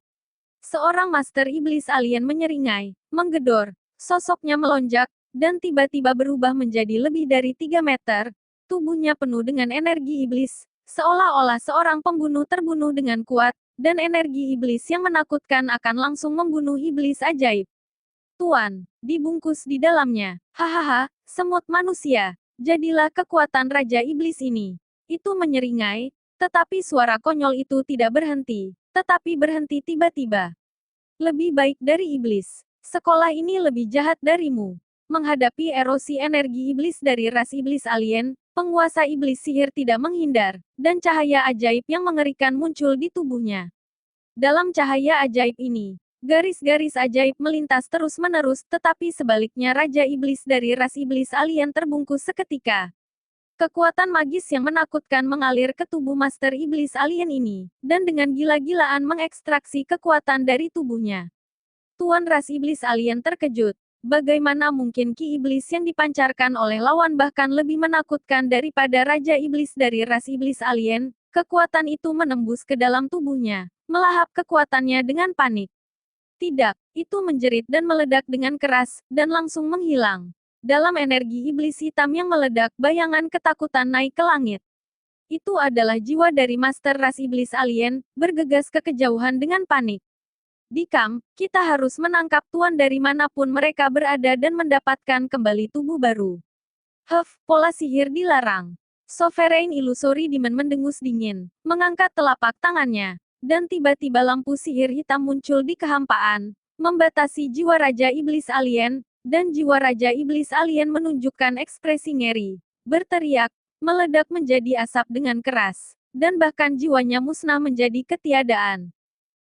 Seorang master iblis alien menyeringai, menggedor, sosoknya melonjak, dan tiba-tiba berubah menjadi lebih dari 3 meter. Tubuhnya penuh dengan energi iblis, seolah-olah seorang pembunuh terbunuh dengan kuat, dan energi iblis yang menakutkan akan langsung membunuh iblis ajaib. Tuan, dibungkus di dalamnya. Hahaha, semut manusia. Jadilah kekuatan Raja Iblis ini. Itu menyeringai, tetapi suara konyol itu tidak berhenti, tetapi berhenti tiba-tiba. Lebih baik dari iblis. Sekolah ini lebih jahat darimu. Menghadapi erosi energi iblis dari ras iblis alien, penguasa iblis sihir tidak menghindar, dan cahaya ajaib yang mengerikan muncul di tubuhnya. Dalam cahaya ajaib ini, garis-garis ajaib melintas terus-menerus, tetapi sebaliknya Raja Iblis dari ras iblis alien terbungkus seketika. Kekuatan magis yang menakutkan mengalir ke tubuh Master Iblis alien ini, dan dengan gila-gilaan mengekstraksi kekuatan dari tubuhnya. Tuan ras iblis alien terkejut. Bagaimana mungkin ki iblis yang dipancarkan oleh lawan bahkan lebih menakutkan daripada Raja Iblis dari ras iblis alien? Kekuatan itu menembus ke dalam tubuhnya, melahap kekuatannya dengan panik. Tidak, itu menjerit dan meledak dengan keras, dan langsung menghilang. Dalam energi iblis hitam yang meledak, bayangan ketakutan naik ke langit. Itu adalah jiwa dari Master Ras Iblis Alien, bergegas ke kejauhan dengan panik. Di camp, kita harus menangkap tuan dari manapun mereka berada dan mendapatkan kembali tubuh baru. Pola sihir dilarang. Sovereign Illusory Demon mendengus dingin, mengangkat telapak tangannya, dan tiba-tiba lampu sihir hitam muncul di kehampaan, membatasi jiwa Raja Iblis Alien, dan jiwa Raja Iblis Alien menunjukkan ekspresi ngeri, berteriak, meledak menjadi asap dengan keras, dan bahkan jiwanya musnah menjadi ketiadaan.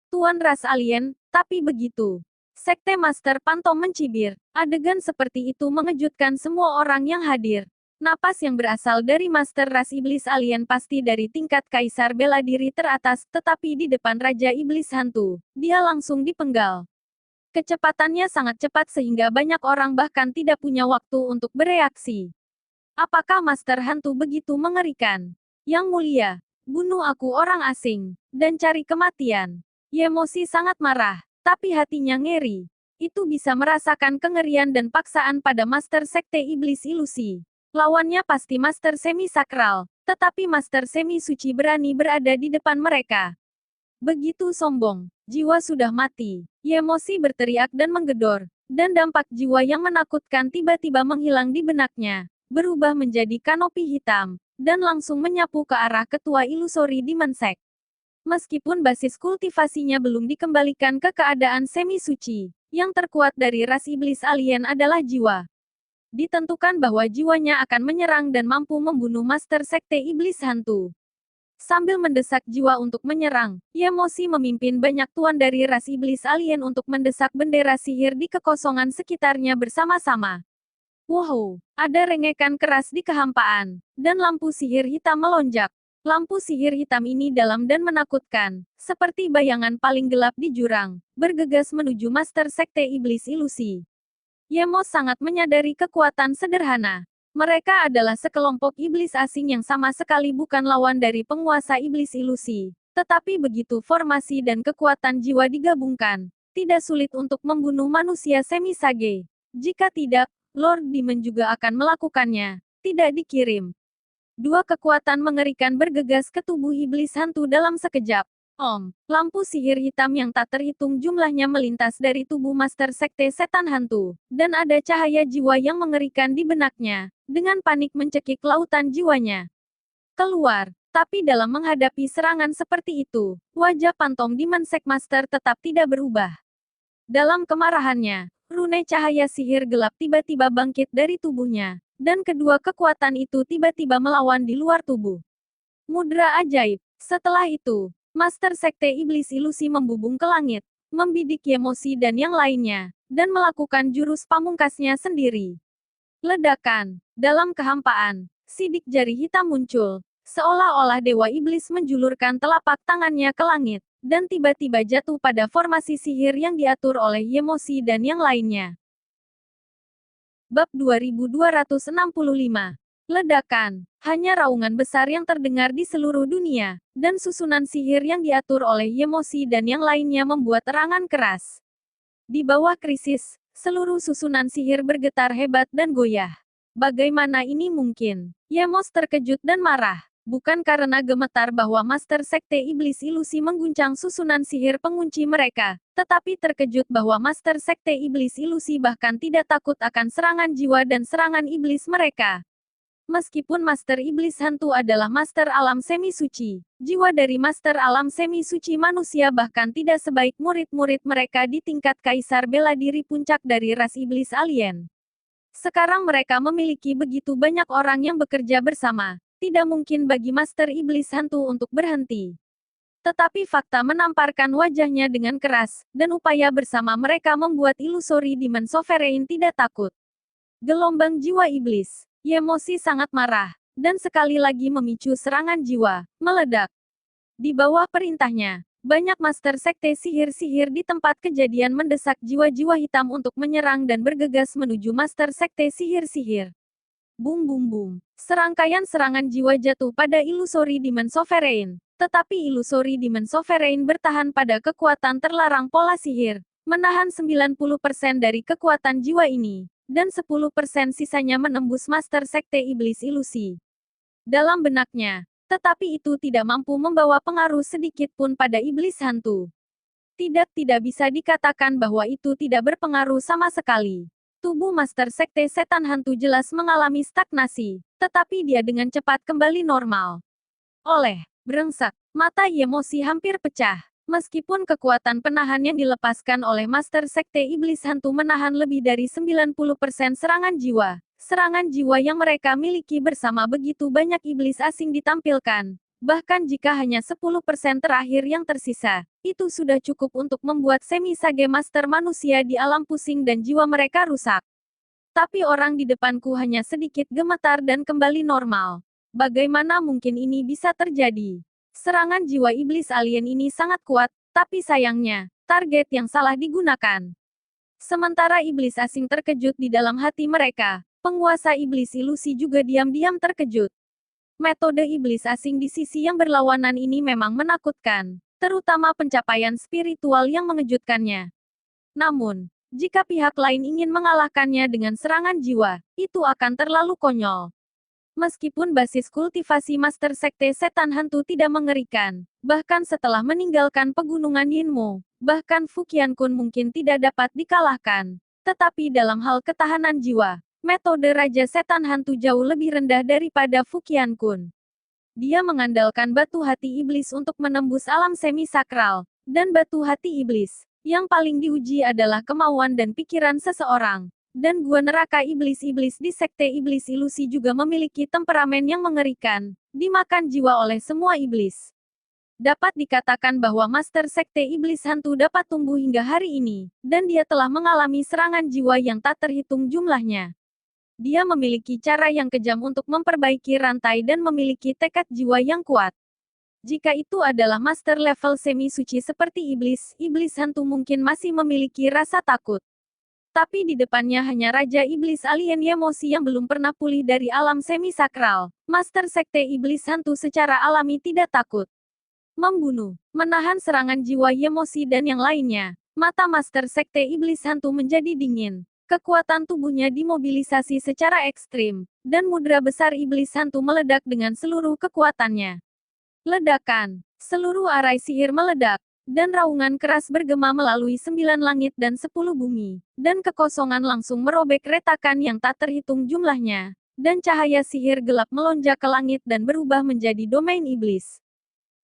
Tuan ras alien, tapi begitu. Sekte Master Pantom mencibir. Adegan seperti itu mengejutkan semua orang yang hadir. Napas yang berasal dari Master Ras Iblis Alien pasti dari tingkat Kaisar bela diri teratas, tetapi di depan Raja Iblis Hantu, dia langsung dipenggal. Kecepatannya sangat cepat sehingga banyak orang bahkan tidak punya waktu untuk bereaksi. Apakah Master Hantu begitu mengerikan? Yang mulia, bunuh aku orang asing, dan cari kematian. Yemosi sangat marah, tapi hatinya ngeri. Itu bisa merasakan kengerian dan paksaan pada Master Sekte Iblis Ilusi. Lawannya pasti Master Semi Sakral, tetapi Master Semi Suci berani berada di depan mereka. Begitu sombong, jiwa sudah mati. Yemosi berteriak dan menggedor, dan dampak jiwa yang menakutkan tiba-tiba menghilang di benaknya, berubah menjadi kanopi hitam, dan langsung menyapu ke arah ketua Illusory Demon Sect. Meskipun basis kultivasinya belum dikembalikan ke keadaan semi-suci, yang terkuat dari ras iblis alien adalah jiwa. Ditentukan bahwa jiwanya akan menyerang dan mampu membunuh Master Sekte Iblis Hantu. Sambil mendesak jiwa untuk menyerang, Yemosi memimpin banyak tuan dari ras iblis alien untuk mendesak bendera sihir di kekosongan sekitarnya bersama-sama. Wow, ada rengekan keras di kehampaan, dan lampu sihir hitam melonjak. Lampu sihir hitam ini dalam dan menakutkan, seperti bayangan paling gelap di jurang, bergegas menuju Master Sekte Iblis Ilusi. Yemos sangat menyadari kekuatan sederhana. Mereka adalah sekelompok iblis asing yang sama sekali bukan lawan dari penguasa iblis ilusi. Tetapi begitu formasi dan kekuatan jiwa digabungkan, tidak sulit untuk membunuh manusia semi-sage. Jika tidak, Lord Demon juga akan melakukannya. Tidak dikirim. Dua kekuatan mengerikan bergegas ke tubuh iblis hantu dalam sekejap. Lampu sihir hitam yang tak terhitung jumlahnya melintas dari tubuh Master Sekte Setan Hantu, dan ada cahaya jiwa yang mengerikan di benaknya, dengan panik mencekik lautan jiwanya. Keluar, tapi dalam menghadapi serangan seperti itu, wajah Pantom Demon Sect Master tetap tidak berubah. Dalam kemarahannya, rune cahaya sihir gelap tiba-tiba bangkit dari tubuhnya, dan kedua kekuatan itu tiba-tiba melawan di luar tubuh. Mudra ajaib. Setelah itu, Master Sekte Iblis Ilusi membubung ke langit, membidik Yemosi dan yang lainnya, dan melakukan jurus pamungkasnya sendiri. Ledakan. Dalam kehampaan, sidik jari hitam muncul, Seolah-olah Dewa Iblis menjulurkan telapak tangannya ke langit, dan tiba-tiba jatuh pada formasi sihir yang diatur oleh Yemosi dan yang lainnya. Bab 2265. Ledakan. Hanya raungan besar yang terdengar di seluruh dunia, dan susunan sihir yang diatur oleh Yemosi dan yang lainnya membuat erangan keras. Di bawah krisis, seluruh susunan sihir bergetar hebat dan goyah. Bagaimana ini mungkin? Yemos terkejut dan marah. Bukan karena gemetar bahwa Master Sekte Iblis Ilusi mengguncang susunan sihir pengunci mereka, tetapi terkejut bahwa Master Sekte Iblis Ilusi bahkan tidak takut akan serangan jiwa dan serangan iblis mereka. Meskipun Master Iblis Hantu adalah Master Alam Semi Suci, jiwa dari Master Alam Semi Suci manusia bahkan tidak sebaik murid-murid mereka di tingkat Kaisar Bela Diri puncak dari ras Iblis Alien. Sekarang mereka memiliki begitu banyak orang yang bekerja bersama, tidak mungkin bagi Master Iblis Hantu untuk berhenti. Tetapi fakta menamparkan wajahnya dengan keras, dan upaya bersama mereka membuat ilusori Demon Sovereign tidak takut. Gelombang jiwa iblis. Yemosi sangat marah, dan sekali lagi memicu serangan jiwa, meledak. Di bawah perintahnya, banyak master sekte sihir-sihir di tempat kejadian mendesak jiwa-jiwa hitam untuk menyerang dan bergegas menuju master sekte sihir-sihir. Bum bum bum. Serangkaian serangan jiwa jatuh pada ilusori Demon Sovereign, tetapi ilusori Demon Sovereign bertahan pada kekuatan terlarang pola sihir, menahan 90% dari kekuatan jiwa ini, dan 10% sisanya menembus Master Sekte Iblis Ilusi. Dalam benaknya, tetapi itu tidak mampu membawa pengaruh sedikit pun pada iblis hantu. Tidak bisa dikatakan bahwa itu tidak berpengaruh sama sekali. Tubuh Master Sekte Setan Hantu jelas mengalami stagnasi, tetapi dia dengan cepat kembali normal. Brengsek, mata Yemosi hampir pecah. Meskipun kekuatan penahan yang dilepaskan oleh Master Sekte Iblis Hantu menahan lebih dari 90% serangan jiwa yang mereka miliki bersama begitu banyak iblis asing ditampilkan. Bahkan jika hanya 10% terakhir yang tersisa, itu sudah cukup untuk membuat semi-sage master manusia di alam pusing dan jiwa mereka rusak. Tapi orang di depanku hanya sedikit gemetar dan kembali normal. Bagaimana mungkin ini bisa terjadi? Serangan jiwa iblis alien ini sangat kuat, tapi sayangnya, target yang salah digunakan. Sementara iblis asing terkejut di dalam hati mereka, penguasa iblis ilusi juga diam-diam terkejut. Metode iblis asing di sisi yang berlawanan ini memang menakutkan, terutama pencapaian spiritual yang mengejutkannya. Namun, jika pihak lain ingin mengalahkannya dengan serangan jiwa, itu akan terlalu konyol. Meskipun basis kultivasi Master Sekte Setan Hantu tidak mengerikan, bahkan setelah meninggalkan pegunungan Yinmo, bahkan Fuqian Kun mungkin tidak dapat dikalahkan. Tetapi dalam hal ketahanan jiwa, metode Raja Setan Hantu jauh lebih rendah daripada Fuqian Kun. Dia mengandalkan batu hati iblis untuk menembus alam semi-sakral, dan batu hati iblis, yang paling diuji adalah kemauan dan pikiran seseorang. Dan gua neraka iblis-iblis di Sekte Iblis Ilusi juga memiliki temperamen yang mengerikan, dimakan jiwa oleh semua iblis. Dapat dikatakan bahwa Master Sekte Iblis Hantu dapat tumbuh hingga hari ini, dan dia telah mengalami serangan jiwa yang tak terhitung jumlahnya. Dia memiliki cara yang kejam untuk memperbaiki rantai dan memiliki tekad jiwa yang kuat. Jika itu adalah master level semi-suci seperti iblis hantu mungkin masih memiliki rasa takut. Tapi di depannya hanya Raja Iblis Alien Yemosi yang belum pernah pulih dari alam semi-sakral. Master Sekte Iblis Hantu secara alami tidak takut membunuh, menahan serangan jiwa Yemosi dan yang lainnya. Mata Master Sekte Iblis Hantu menjadi dingin. Kekuatan tubuhnya dimobilisasi secara ekstrim, dan mudra besar Iblis Hantu meledak dengan seluruh kekuatannya. Ledakan. Seluruh arai sihir meledak. Dan raungan keras bergema melalui 9 langit dan 10 bumi, dan kekosongan langsung merobek retakan yang tak terhitung jumlahnya, dan cahaya sihir gelap melonjak ke langit dan berubah menjadi domain iblis.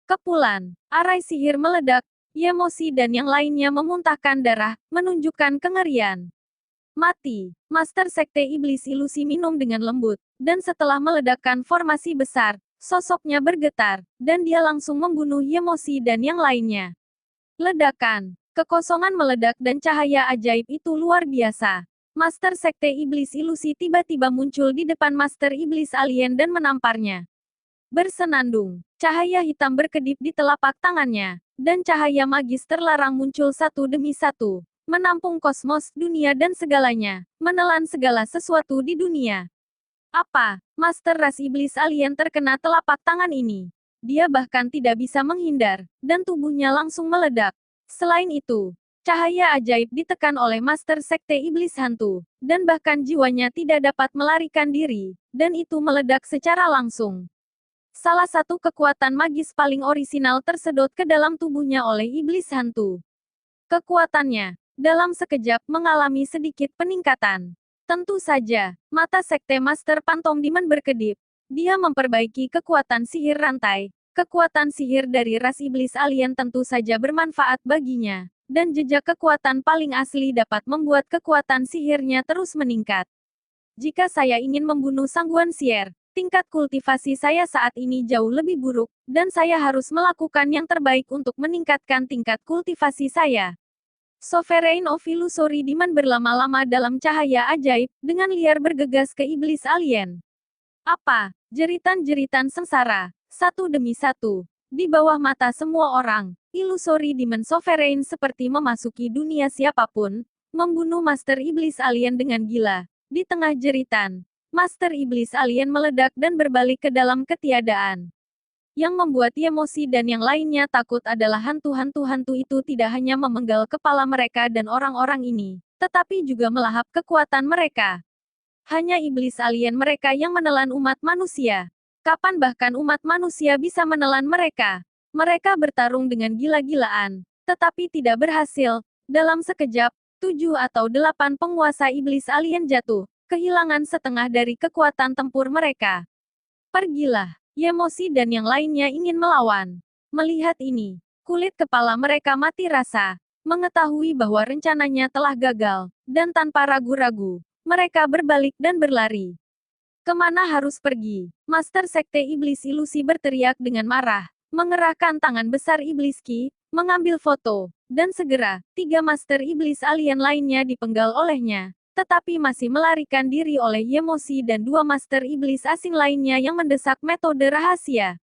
Kepulan, arai sihir meledak, Yemosi dan yang lainnya memuntahkan darah, menunjukkan kengerian. Mati, Master Sekte Iblis Ilusi minum dengan lembut, dan setelah meledakkan formasi besar, sosoknya bergetar, dan dia langsung membunuh Yemosi dan yang lainnya. Ledakan, kekosongan meledak dan cahaya ajaib itu luar biasa. Master Sekte Iblis Ilusi tiba-tiba muncul di depan Master Iblis Alien dan menamparnya. Bersenandung, cahaya hitam berkedip di telapak tangannya, dan cahaya magis terlarang muncul satu demi satu, menampung kosmos, dunia dan segalanya, menelan segala sesuatu di dunia. Apa? Master ras iblis alien terkena telapak tangan ini. Dia bahkan tidak bisa menghindar, dan tubuhnya langsung meledak. Selain itu, cahaya ajaib ditekan oleh Master Sekte Iblis Hantu, dan bahkan jiwanya tidak dapat melarikan diri, dan itu meledak secara langsung. Salah satu kekuatan magis paling orisinal tersedot ke dalam tubuhnya oleh iblis hantu. Kekuatannya, dalam sekejap mengalami sedikit peningkatan. Tentu saja, mata Sekte Master Phantom Demon berkedip. Dia memperbaiki kekuatan sihir rantai. Kekuatan sihir dari ras iblis alien tentu saja bermanfaat baginya. Dan jejak kekuatan paling asli dapat membuat kekuatan sihirnya terus meningkat. Jika saya ingin membunuh Sang Guanxier, tingkat kultivasi saya saat ini jauh lebih buruk, dan saya harus melakukan yang terbaik untuk meningkatkan tingkat kultivasi saya. Sovereign of Illusory Demon berlama-lama dalam cahaya ajaib, dengan liar bergegas ke iblis alien. Apa? Jeritan-jeritan sengsara, satu demi satu. Di bawah mata semua orang, Illusory Demon Sovereign seperti memasuki dunia siapapun, membunuh Master Iblis Alien dengan gila. Di tengah jeritan, Master Iblis Alien meledak dan berbalik ke dalam ketiadaan. Yang membuat emosi dan yang lainnya takut adalah hantu-hantu itu tidak hanya memenggal kepala mereka dan orang-orang ini, tetapi juga melahap kekuatan mereka. Hanya iblis alien mereka yang menelan umat manusia. Kapan bahkan umat manusia bisa menelan mereka? Mereka bertarung dengan gila-gilaan, tetapi tidak berhasil. Dalam sekejap, 7 atau 8 penguasa iblis alien jatuh, kehilangan setengah dari kekuatan tempur mereka. Pergilah. Yemosi dan yang lainnya ingin melawan. Melihat ini, kulit kepala mereka mati rasa. Mengetahui bahwa rencananya telah gagal, dan tanpa ragu-ragu, mereka berbalik dan berlari. Kemana harus pergi? Master Sekte Iblis Ilusi berteriak dengan marah, mengerahkan tangan besar Iblis Ki, mengambil foto, dan segera, 3 Master Iblis alien lainnya dipenggal olehnya. Tetapi masih melarikan diri oleh Yemosi dan 2 Master Iblis asing lainnya yang mendesak metode rahasia.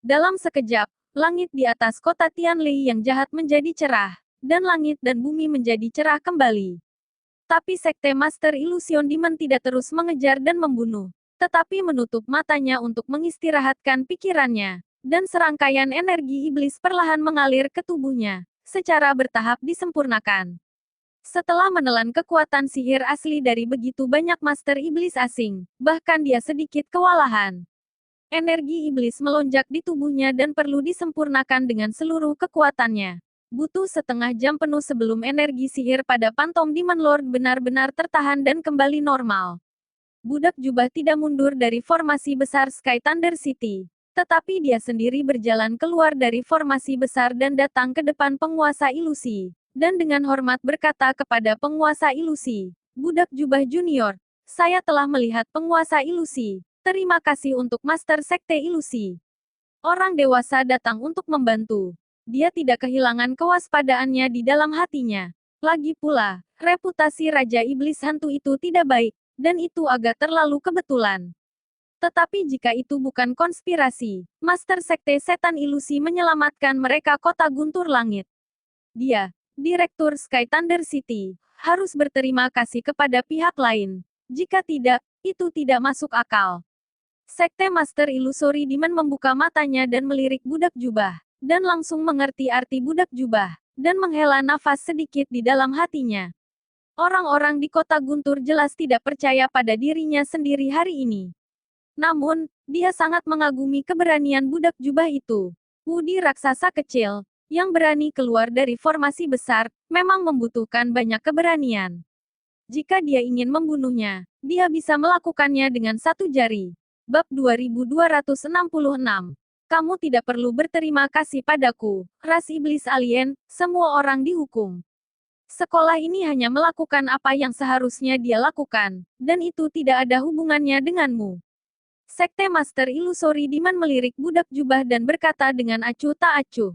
Dalam sekejap, langit di atas kota Tianlei yang jahat menjadi cerah, dan langit dan bumi menjadi cerah kembali. Tapi Sekte Master Illusion Demon tidak terus mengejar dan membunuh, tetapi menutup matanya untuk mengistirahatkan pikirannya, dan serangkaian energi iblis perlahan mengalir ke tubuhnya, secara bertahap disempurnakan. Setelah menelan kekuatan sihir asli dari begitu banyak master iblis asing, bahkan dia sedikit kewalahan. Energi iblis melonjak di tubuhnya dan perlu disempurnakan dengan seluruh kekuatannya. Butuh setengah jam penuh sebelum energi sihir pada Phantom Demon Lord benar-benar tertahan dan kembali normal. Budak jubah tidak mundur dari formasi besar Sky Thunder City. Tetapi dia sendiri berjalan keluar dari formasi besar dan datang ke depan penguasa ilusi. Dan dengan hormat berkata kepada penguasa ilusi, Budak Jubah Junior, saya telah melihat penguasa ilusi. Terima kasih untuk Master Sekte Ilusi. Orang dewasa datang untuk membantu. Dia tidak kehilangan kewaspadaannya di dalam hatinya. Lagi pula, reputasi Raja Iblis Hantu itu tidak baik, dan itu agak terlalu kebetulan. Tetapi jika itu bukan konspirasi, Master Sekte Setan Ilusi menyelamatkan mereka kota guntur langit. Dia, Direktur Sky Thunder City, harus berterima kasih kepada pihak lain. Jika tidak, itu tidak masuk akal. Sekte Master Illusory Demon membuka matanya dan melirik budak jubah, dan langsung mengerti arti budak jubah, dan menghela nafas sedikit di dalam hatinya. Orang-orang di kota Guntur jelas tidak percaya pada dirinya sendiri hari ini. Namun, dia sangat mengagumi keberanian budak jubah itu. Wudi raksasa kecil, yang berani keluar dari formasi besar, memang membutuhkan banyak keberanian. Jika dia ingin membunuhnya, dia bisa melakukannya dengan satu jari. Bab 2266. Kamu tidak perlu berterima kasih padaku, ras iblis alien, semua orang dihukum. Sekolah ini hanya melakukan apa yang seharusnya dia lakukan, dan itu tidak ada hubungannya denganmu. Sekte Master Illusory Demon melirik budak jubah dan berkata dengan acuh tak acuh.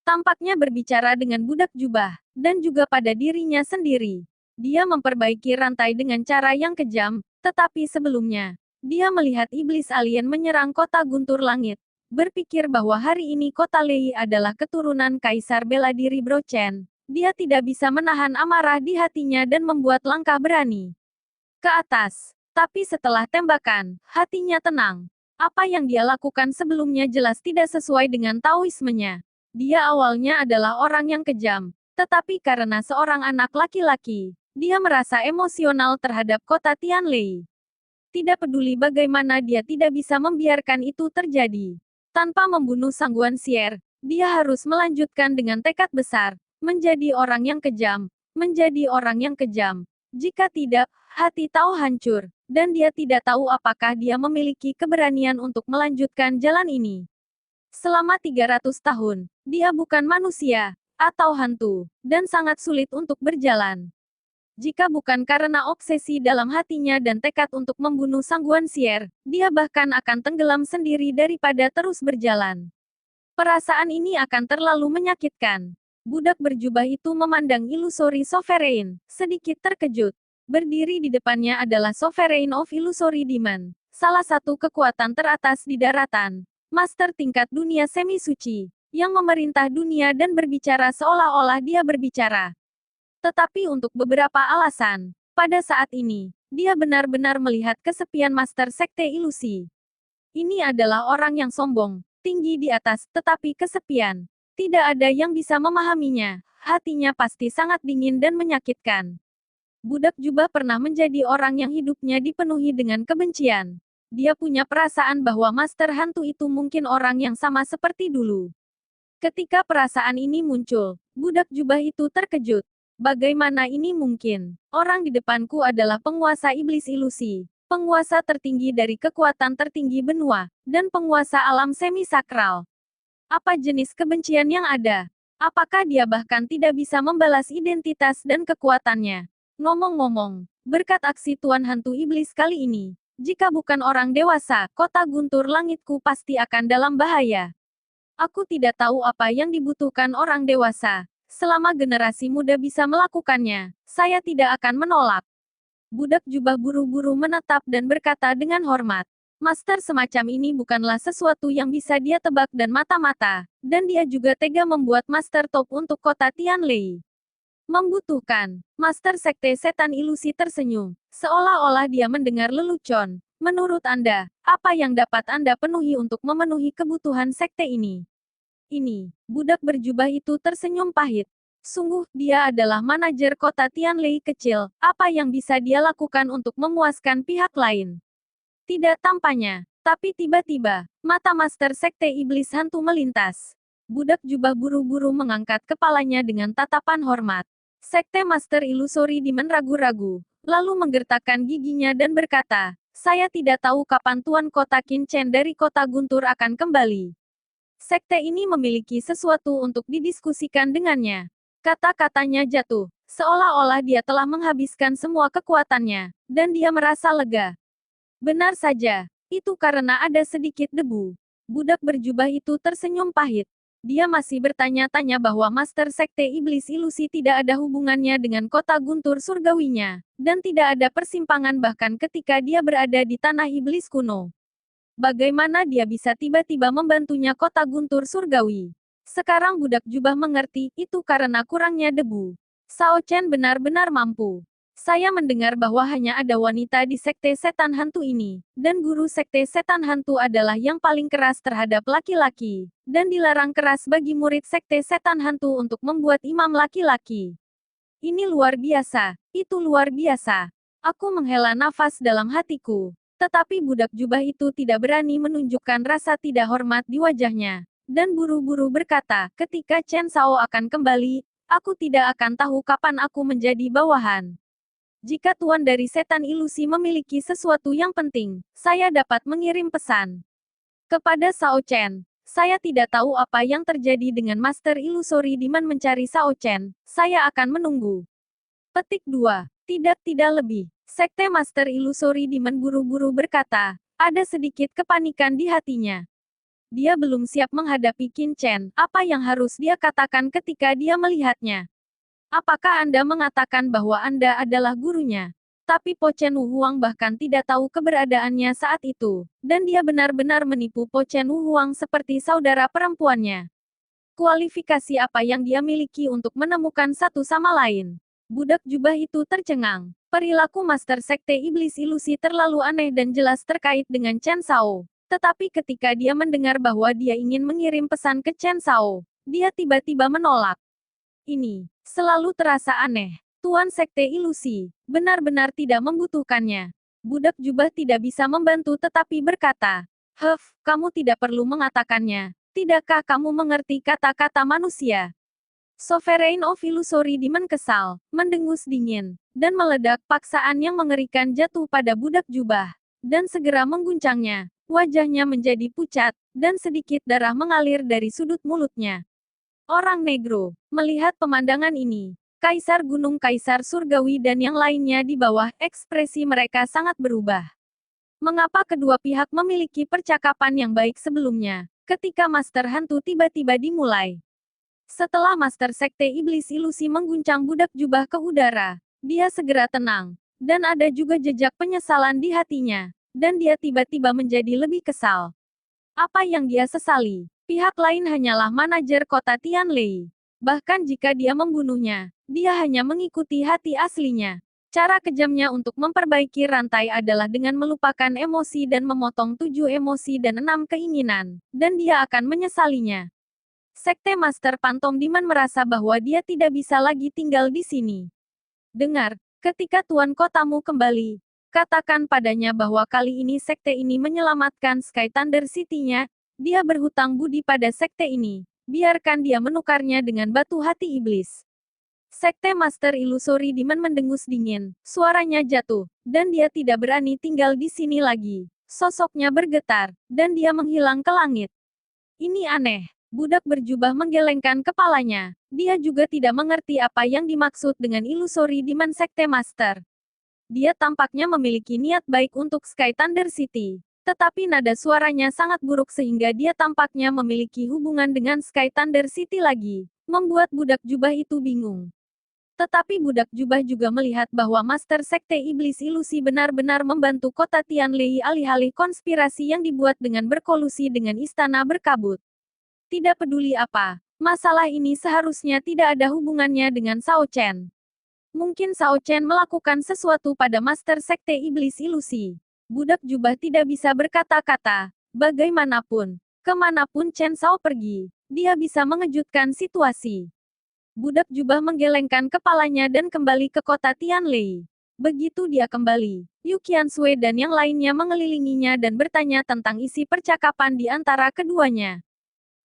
Tampaknya berbicara dengan budak jubah, dan juga pada dirinya sendiri. Dia memperbaiki rantai dengan cara yang kejam, tetapi sebelumnya, Dia melihat iblis alien menyerang kota guntur langit. Berpikir bahwa hari ini kota Lei adalah keturunan Kaisar bela diri Brochen. Dia tidak bisa menahan amarah di hatinya dan membuat langkah berani ke atas. Tapi setelah tembakan, hatinya tenang. Apa yang dia lakukan sebelumnya jelas tidak sesuai dengan Taoismenya. Dia awalnya adalah orang yang kejam. Tetapi karena seorang anak laki-laki, dia merasa emosional terhadap kota Tianlei. Tidak peduli bagaimana dia tidak bisa membiarkan itu terjadi. Tanpa membunuh Sang Guanxier, dia harus melanjutkan dengan tekad besar, menjadi orang yang kejam, menjadi orang yang kejam. Jika tidak, hati Tao hancur, dan dia tidak tahu apakah dia memiliki keberanian untuk melanjutkan jalan ini. Selama 300 tahun, dia bukan manusia, atau hantu, dan sangat sulit untuk berjalan. Jika bukan karena obsesi dalam hatinya dan tekad untuk membunuh Sang Guanxier, dia bahkan akan tenggelam sendiri daripada terus berjalan. Perasaan ini akan terlalu menyakitkan. Budak berjubah itu memandang Illusory Sovereign, sedikit terkejut. Berdiri di depannya adalah Sovereign of Illusory Demon, salah satu kekuatan teratas di daratan, master tingkat dunia semi suci, yang memerintah dunia dan berbicara seolah-olah dia berbicara. Tetapi untuk beberapa alasan, pada saat ini, dia benar-benar melihat kesepian Master Sekte Ilusi. Ini adalah orang yang sombong, tinggi di atas, tetapi kesepian. Tidak ada yang bisa memahaminya, hatinya pasti sangat dingin dan menyakitkan. Budak jubah pernah menjadi orang yang hidupnya dipenuhi dengan kebencian. Dia punya perasaan bahwa Master Hantu itu mungkin orang yang sama seperti dulu. Ketika perasaan ini muncul, budak jubah itu terkejut. Bagaimana ini mungkin? Orang di depanku adalah penguasa iblis ilusi, penguasa tertinggi dari kekuatan tertinggi benua, dan penguasa alam semi-sakral. Apa jenis kebencian yang ada? Apakah dia bahkan tidak bisa membalas identitas dan kekuatannya? Ngomong-ngomong, berkat aksi Tuan Hantu Iblis kali ini, jika bukan orang dewasa, kota guntur langitku pasti akan dalam bahaya. Aku tidak tahu apa yang dibutuhkan orang dewasa. Selama generasi muda bisa melakukannya, saya tidak akan menolak. Budak jubah buru-buru menatap dan berkata dengan hormat. Master semacam ini bukanlah sesuatu yang bisa dia tebak dan mata-mata, dan dia juga tega membuat Master Top untuk kota Tianlei. Membutuhkan. Master Sekte Setan Ilusi tersenyum, seolah-olah dia mendengar lelucon. Menurut Anda, apa yang dapat Anda penuhi untuk memenuhi kebutuhan sekte ini? Ini, budak berjubah itu tersenyum pahit. Sungguh, dia adalah manajer kota Tianlei kecil, apa yang bisa dia lakukan untuk memuaskan pihak lain? Tidak tampaknya, tapi tiba-tiba, mata Master Sekte Iblis Hantu melintas. Budak jubah buru-buru mengangkat kepalanya dengan tatapan hormat. Sekte Master Illusory Demon ragu-ragu, lalu menggertakkan giginya dan berkata, saya tidak tahu kapan Tuan Kota Qin Chen dari kota Guntur akan kembali. Sekte ini memiliki sesuatu untuk didiskusikan dengannya. Kata-katanya jatuh, seolah-olah dia telah menghabiskan semua kekuatannya, dan dia merasa lega. Benar saja, itu karena ada sedikit debu. Budak berjubah itu tersenyum pahit. Dia masih bertanya-tanya bahwa Master Sekte Iblis Ilusi tidak ada hubungannya dengan kota guntur surgawinya, dan tidak ada persimpangan bahkan ketika dia berada di tanah iblis kuno. Bagaimana dia bisa tiba-tiba membantunya kota guntur surgawi? Sekarang budak jubah mengerti, itu karena kurangnya debu. Sao Chen benar-benar mampu. Saya mendengar bahwa hanya ada wanita di sekte setan hantu ini, dan guru sekte setan hantu adalah yang paling keras terhadap laki-laki, dan dilarang keras bagi murid sekte setan hantu untuk membuat imam laki-laki. Ini luar biasa, itu luar biasa. Aku menghela nafas dalam hatiku. Tetapi budak jubah itu tidak berani menunjukkan rasa tidak hormat di wajahnya, dan buru-buru berkata, ketika Chen Shao akan kembali, aku tidak akan tahu kapan aku menjadi bawahan. Jika Tuan dari Setan Ilusi memiliki sesuatu yang penting, saya dapat mengirim pesan kepada Shao Chen. Saya tidak tahu apa yang terjadi dengan Master Illusory Demon mencari Shao Chen, saya akan menunggu. Petik 2. Tidak lebih. Sekte Master Illusory Demon buru-buru berkata, ada sedikit kepanikan di hatinya. Dia belum siap menghadapi Qin Chen, apa yang harus dia katakan ketika dia melihatnya? Apakah Anda mengatakan bahwa Anda adalah gurunya? Tapi Po Chen Wuhuang bahkan tidak tahu keberadaannya saat itu, dan dia benar-benar menipu Po Chen Wuhuang seperti saudara perempuannya. Kualifikasi apa yang dia miliki untuk menemukan satu sama lain? Budak jubah itu tercengang. Perilaku Master Sekte Iblis Ilusi terlalu aneh dan jelas terkait dengan Chen Shao. Tetapi ketika dia mendengar bahwa dia ingin mengirim pesan ke Chen Shao, dia tiba-tiba menolak. Ini selalu terasa aneh. Tuan Sekte Ilusi benar-benar tidak membutuhkannya. Budak jubah tidak bisa membantu tetapi berkata, kamu tidak perlu mengatakannya. Tidakkah kamu mengerti kata-kata manusia? Sovereign of Illusory Demon kesal, mendengus dingin, dan meledak paksaan yang mengerikan jatuh pada budak jubah, dan segera mengguncangnya. Wajahnya menjadi pucat, dan sedikit darah mengalir dari sudut mulutnya. Orang Negro melihat pemandangan ini. Kaisar Gunung, Kaisar Surgawi dan yang lainnya di bawah, ekspresi mereka sangat berubah. Mengapa kedua pihak memiliki percakapan yang baik sebelumnya, ketika Master Hantu tiba-tiba dimulai? Setelah Master Sekte Iblis Ilusi mengguncang budak jubah ke udara, dia segera tenang, dan ada juga jejak penyesalan di hatinya, dan dia tiba-tiba menjadi lebih kesal. Apa yang dia sesali? Pihak lain hanyalah manajer kota Tianlei. Bahkan jika dia membunuhnya, dia hanya mengikuti hati aslinya. Cara kejamnya untuk memperbaiki rantai adalah dengan melupakan emosi dan memotong 7 emosi dan 6 keinginan, dan dia akan menyesalinya. Sekte Master Phantom Demon merasa bahwa dia tidak bisa lagi tinggal di sini. Dengar, ketika tuan kotamu kembali, katakan padanya bahwa kali ini sekte ini menyelamatkan Sky Thunder City-nya, dia berhutang budi pada sekte ini. Biarkan dia menukarnya dengan batu hati iblis. Sekte Master Illusory Demon mendengus dingin, suaranya jatuh, dan dia tidak berani tinggal di sini lagi. Sosoknya bergetar, dan dia menghilang ke langit. Ini aneh. Budak berjubah menggelengkan kepalanya. Dia juga tidak mengerti apa yang dimaksud dengan Illusory Demon Sekte Master. Dia tampaknya memiliki niat baik untuk Sky Thunder City. Tetapi nada suaranya sangat buruk sehingga dia tampaknya memiliki hubungan dengan Sky Thunder City lagi. Membuat budak jubah itu bingung. Tetapi budak jubah juga melihat bahwa Master Sekte Iblis Ilusi benar-benar membantu kota Tianlei alih-alih konspirasi yang dibuat dengan berkolusi dengan istana berkabut. Tidak peduli apa, masalah ini seharusnya tidak ada hubungannya dengan Shao Chen. Mungkin Shao Chen melakukan sesuatu pada Master Sekte Iblis Ilusi. Budak jubah tidak bisa berkata-kata. Bagaimanapun, kemanapun Chen Shao pergi, dia bisa mengejutkan situasi. Budak jubah menggelengkan kepalanya dan kembali ke kota Tianlei. Begitu dia kembali, Yu Qiansui dan yang lainnya mengelilinginya dan bertanya tentang isi percakapan di antara keduanya.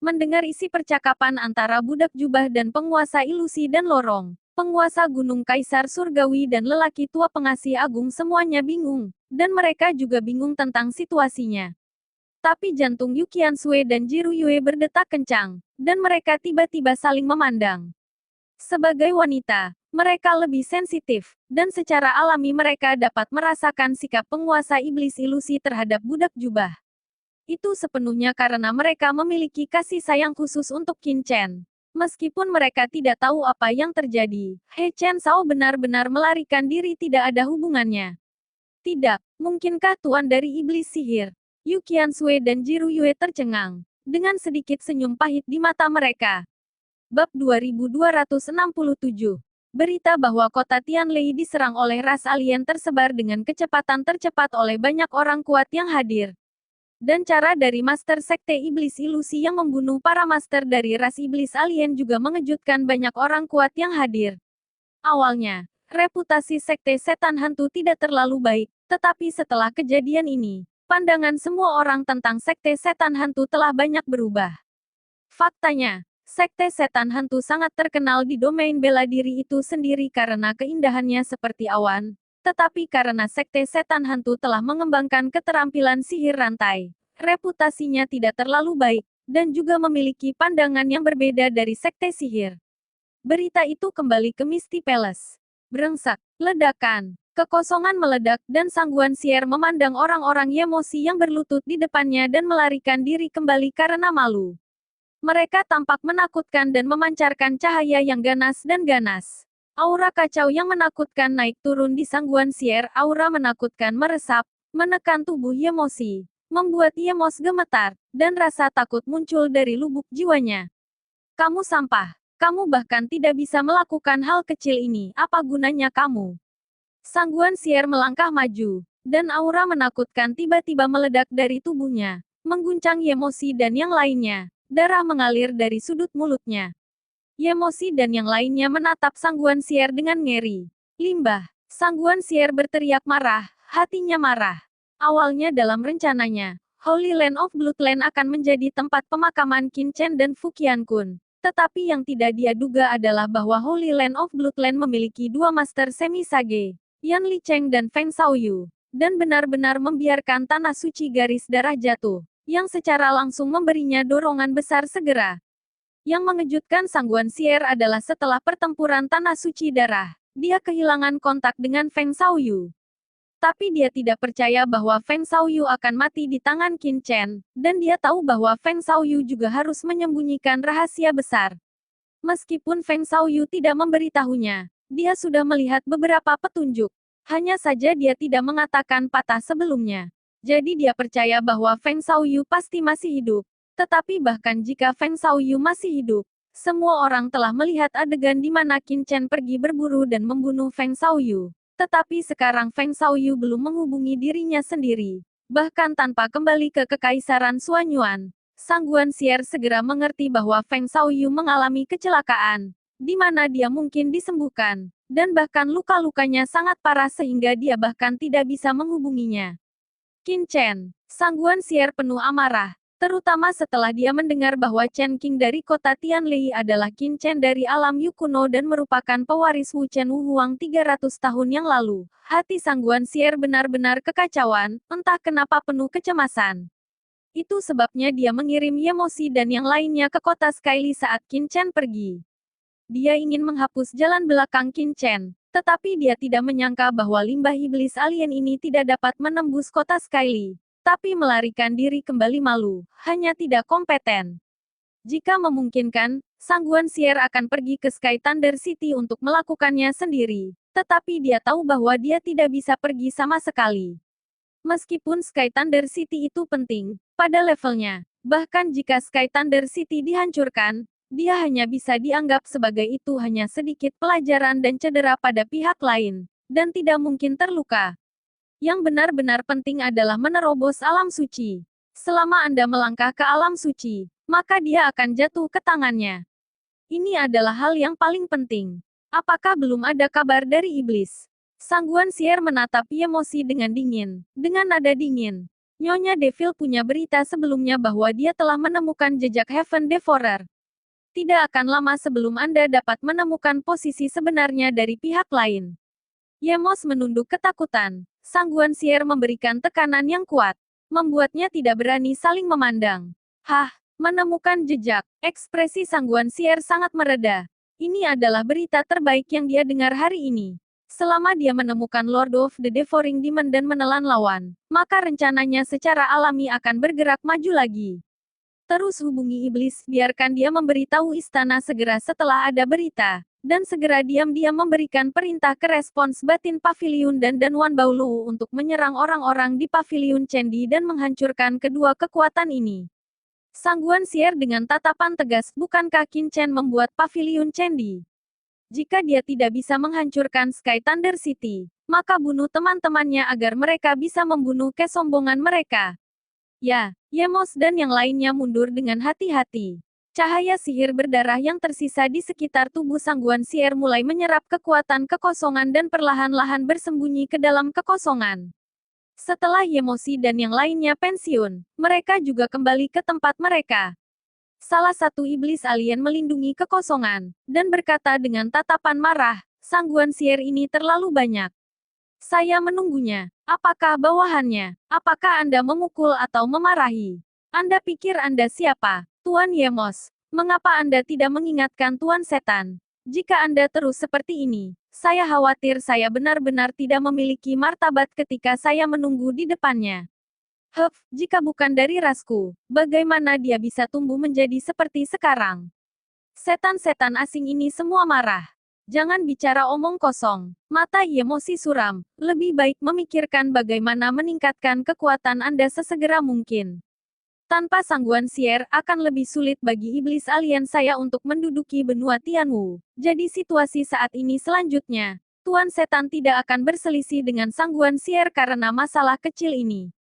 Mendengar isi percakapan antara budak jubah dan penguasa ilusi dan lorong, penguasa gunung Kaisar Surgawi dan lelaki tua pengasih agung semuanya bingung, dan mereka juga bingung tentang situasinya. Tapi jantung Yu Qiansui dan Jiru Yue berdetak kencang, dan mereka tiba-tiba saling memandang. Sebagai wanita, mereka lebih sensitif, dan secara alami mereka dapat merasakan sikap penguasa iblis ilusi terhadap budak jubah. Itu sepenuhnya karena mereka memiliki kasih sayang khusus untuk Qin Chen. Meskipun mereka tidak tahu apa yang terjadi, He Chen Shao benar-benar melarikan diri tidak ada hubungannya. Tidak, mungkinkah tuan dari iblis sihir? Yu Qiansui dan Jiru Yue tercengang, dengan sedikit senyum pahit di mata mereka. Bab 2267. Berita bahwa kota Tianlei diserang oleh ras alien tersebar dengan kecepatan tercepat oleh banyak orang kuat yang hadir. Dan cara dari Master Sekte Iblis Ilusi yang membunuh para master dari ras iblis alien juga mengejutkan banyak orang kuat yang hadir. Awalnya, reputasi Sekte Setan Hantu tidak terlalu baik, tetapi setelah kejadian ini, pandangan semua orang tentang Sekte Setan Hantu telah banyak berubah. Faktanya, Sekte Setan Hantu sangat terkenal di domain bela diri itu sendiri karena keindahannya seperti awan. Tetapi karena Sekte Setan Hantu telah mengembangkan keterampilan sihir rantai, reputasinya tidak terlalu baik, dan juga memiliki pandangan yang berbeda dari Sekte Sihir. Berita itu kembali ke Misty Palace. Brengsak, ledakan, kekosongan meledak dan Sangguan Sier memandang orang-orang Yemosi yang berlutut di depannya dan melarikan diri kembali karena malu. Mereka tampak menakutkan dan memancarkan cahaya yang ganas dan ganas. Aura kacau yang menakutkan naik turun di Sang Guanxier. Aura menakutkan meresap, menekan tubuh Yemosi, membuat Yemos gemetar, dan rasa takut muncul dari lubuk jiwanya. Kamu sampah. Kamu bahkan tidak bisa melakukan hal kecil ini. Apa gunanya kamu? Sang Guanxier melangkah maju, dan aura menakutkan tiba-tiba meledak dari tubuhnya, mengguncang Yemosi dan yang lainnya. Darah mengalir dari sudut mulutnya. Yemosi dan yang lainnya menatap Sang Guanxier dengan ngeri. Limbah. Sang Guanxier berteriak marah, hatinya marah. Awalnya dalam rencananya, Holy Land of Bloodland akan menjadi tempat pemakaman Qin Chen dan Fuqian Kun. Tetapi yang tidak dia duga adalah bahwa Holy Land of Bloodland memiliki dua master semi sage, Yan Licheng dan Feng Shaoyu, dan benar-benar membiarkan tanah suci garis darah jatuh, yang secara langsung memberinya dorongan besar segera. Yang mengejutkan Sang Guanxier adalah setelah pertempuran tanah suci darah, dia kehilangan kontak dengan Feng Shaoyu. Tapi dia tidak percaya bahwa Feng Shaoyu akan mati di tangan Qin Chen, dan dia tahu bahwa Feng Shaoyu juga harus menyembunyikan rahasia besar. Meskipun Feng Shaoyu tidak memberitahunya, dia sudah melihat beberapa petunjuk. Hanya saja dia tidak mengatakan patah sebelumnya. Jadi dia percaya bahwa Feng Shaoyu pasti masih hidup. Tetapi bahkan jika Feng Shaoyu masih hidup, semua orang telah melihat adegan di mana Qin Chen pergi berburu dan membunuh Feng Shaoyu. Tetapi sekarang Feng Shaoyu belum menghubungi dirinya sendiri. Bahkan tanpa kembali ke Kekaisaran Suanyuan, Sang Guanxier segera mengerti bahwa Feng Shaoyu mengalami kecelakaan, di mana dia mungkin disembuhkan, dan bahkan luka-lukanya sangat parah sehingga dia bahkan tidak bisa menghubunginya. Qin Chen, Sang Guanxier penuh amarah, terutama setelah dia mendengar bahwa Chen Qing dari kota Tianlei adalah Qin Chen dari alam Yu kuno dan merupakan pewaris Wu Chen Wu Huang 300 tahun yang lalu. Hati Sang Guanxier benar-benar kekacauan, entah kenapa penuh kecemasan. Itu sebabnya dia mengirim Yemosi dan yang lainnya ke kota Skyli saat Qin Chen pergi. Dia ingin menghapus jalan belakang Qin Chen, tetapi dia tidak menyangka bahwa limbah iblis alien ini tidak dapat menembus kota Skyli. Tapi melarikan diri kembali malu, hanya tidak kompeten. Jika memungkinkan, Sang Guanxier akan pergi ke Sky Thunder City untuk melakukannya sendiri. Tetapi dia tahu bahwa dia tidak bisa pergi sama sekali. Meskipun Sky Thunder City itu penting, pada levelnya, bahkan jika Sky Thunder City dihancurkan, dia hanya bisa dianggap sebagai itu hanya sedikit pelajaran dan cedera pada pihak lain, dan tidak mungkin terluka. Yang benar-benar penting adalah menerobos alam suci. Selama Anda melangkah ke alam suci, maka dia akan jatuh ke tangannya. Ini adalah hal yang paling penting. Apakah belum ada kabar dari iblis? Sang Guanxier menatap Yemosi dengan dingin, dengan nada dingin. Nyonya Devil punya berita sebelumnya bahwa dia telah menemukan jejak Heaven Devourer. Tidak akan lama sebelum Anda dapat menemukan posisi sebenarnya dari pihak lain. Yemos menunduk ketakutan. Sang Guanxier memberikan tekanan yang kuat, membuatnya tidak berani saling memandang. Hah, menemukan jejak. Ekspresi Sang Guanxier sangat mereda. Ini adalah berita terbaik yang dia dengar hari ini. Selama dia menemukan Lord of the Devouring Demon dan menelan lawan, maka rencananya secara alami akan bergerak maju lagi. Terus hubungi iblis, biarkan dia memberitahu istana segera setelah ada berita. Dan segera diam-diam memberikan perintah ke respons batin Paviliun dan Wan Baolu untuk menyerang orang-orang di Paviliun Chendi dan menghancurkan kedua kekuatan ini. Sang Guanxier dengan tatapan tegas, bukankah Qin Chen membuat Paviliun Chendi? Jika dia tidak bisa menghancurkan Sky Thunder City, maka bunuh teman-temannya agar mereka bisa membunuh kesombongan mereka. Ya, Yemos dan yang lainnya mundur dengan hati-hati. Cahaya sihir berdarah yang tersisa di sekitar tubuh Sang Guanxier mulai menyerap kekuatan kekosongan dan perlahan-lahan bersembunyi ke dalam kekosongan. Setelah Yemosi dan yang lainnya pensiun, mereka juga kembali ke tempat mereka. Salah satu iblis alien melindungi kekosongan, dan berkata dengan tatapan marah, Sang Guanxier ini terlalu banyak. Saya menunggunya. Apakah bawahannya? Apakah Anda memukul atau memarahi? Anda pikir Anda siapa? Tuan Yemos, mengapa Anda tidak mengingatkan Tuan Setan? Jika Anda terus seperti ini, saya khawatir saya benar-benar tidak memiliki martabat ketika saya menunggu di depannya. Jika bukan dari rasku, bagaimana dia bisa tumbuh menjadi seperti sekarang? Setan-setan asing ini semua marah. Jangan bicara omong kosong. Mata Yemosi suram. Lebih baik memikirkan bagaimana meningkatkan kekuatan Anda sesegera mungkin. Tanpa sangguan Sier, akan lebih sulit bagi iblis alien saya untuk menduduki benua Tianwu. Jadi situasi saat ini selanjutnya, Tuan Setan tidak akan berselisih dengan sangguan Sier karena masalah kecil ini.